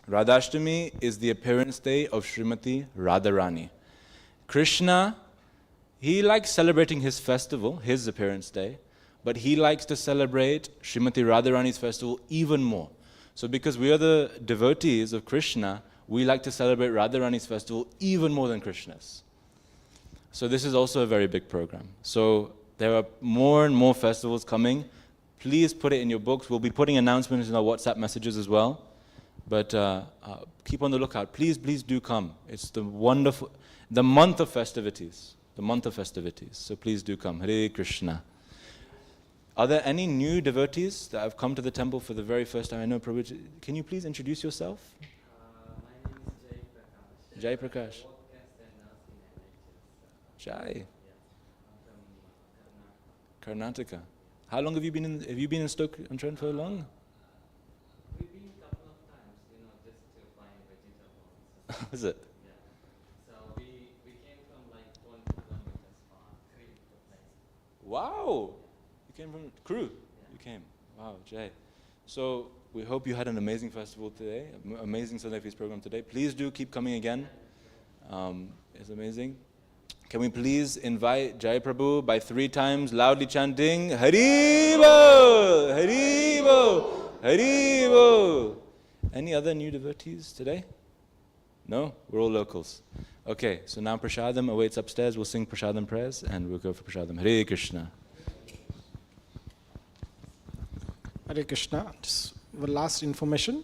Radhashtami is the appearance day of Srimati Radharani. Krishna, he likes celebrating his festival, his appearance day, but he likes to celebrate Srimati Radharani's festival even more. So because we are the devotees of Krishna, we like to celebrate Radharani's festival even more than Krishna's. So this is also a very big program. So There are more and more festivals coming. Please put it in your books. We'll be putting announcements in our WhatsApp messages as well. But keep on the lookout. Please do come. It's the month of festivities. The month of festivities. So please do come. Hare Krishna. Are there any new devotees that have come to the temple for the very first time? I know, Prabhuji. Can you please introduce yourself? My name is Jai Prakash. Jai. Karnataka. How long have you been in Stoke-on-Trent for long? We've been a couple of times, just to find vegetables. Is it? Yeah. So we came from like 20 kilometers far, Wow. You came from Crew. Yeah. You came. Wow, Jai. So we hope you had an amazing festival today, amazing Sunday Feast program today. Please do keep coming again. It's amazing. Can we please invite Jai Prabhu by 3 times loudly chanting Haribo, Haribo, Haribo. Any other new devotees today? No? We're all locals. Okay, so now Prashadam awaits upstairs. We'll sing Prashadam prayers and we'll go for Prashadam. Hare Krishna. Hare Krishna. Just one last information.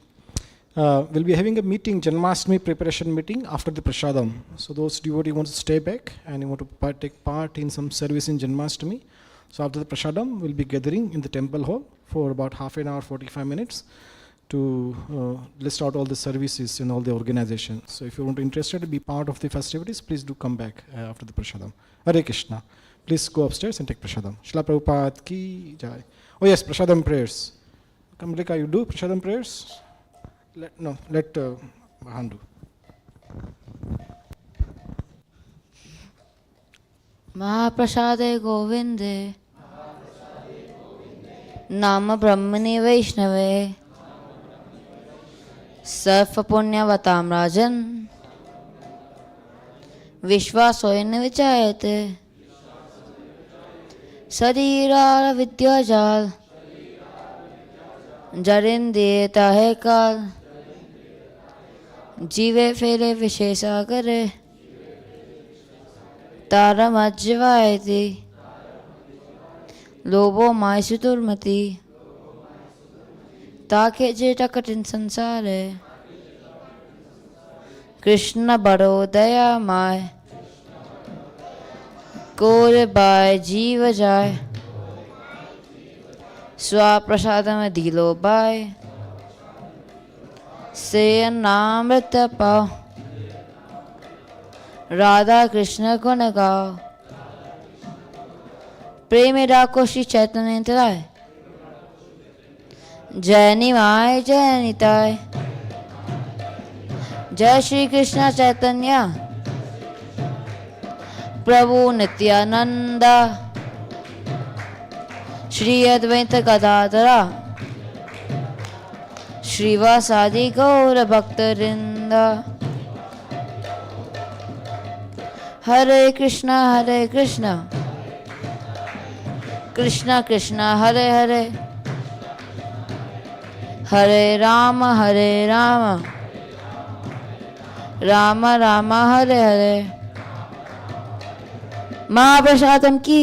We'll be having a meeting, Janmashtami preparation meeting after the Prashadam. So those devotees want to stay back and you want to take part in some service in Janmashtami. So after the Prashadam, we'll be gathering in the temple hall for about half an hour, 45 minutes to list out all the services in all the organizations. So if you're interested to be part of the festivities, please do come back after the Prashadam. Hare Krishna. Please go upstairs and take Prashadam. Srila Prabhupada ki jai. Oh yes, Prashadam prayers. Kamlika, you do Prashadam prayers? Let Mohan do. Mahaprasade Govinde Nama Brahmani Vaishnave Sarva Punyavatam Rajan Vishwasoyana Vichayate Sarirara Vidyajal Jarinde Tahekal जीवे फेरे विशेषा करे तारा मज्जवायति लोभो मायसु दुर्मति ताके जेटा कठिन संसारे कृष्ण बड़ो दया my कोरे bye जीव जाय स्वा प्रसाद में दिलो बाय से नामृत पाओ राधा कृष्ण गुण गाओ प्रेम राखो श्री चैतन्य निताय जय निमाय जय निताय जय श्री कृष्ण चैतन्य प्रभु नित्यानंद श्री अद्वैत गदाधरा श्रीवासादि गौर भक्तवृंद हरे कृष्णा कृष्णा कृष्णा हरे हरे हरे राम राम राम हरे हरे महाप्रसादम की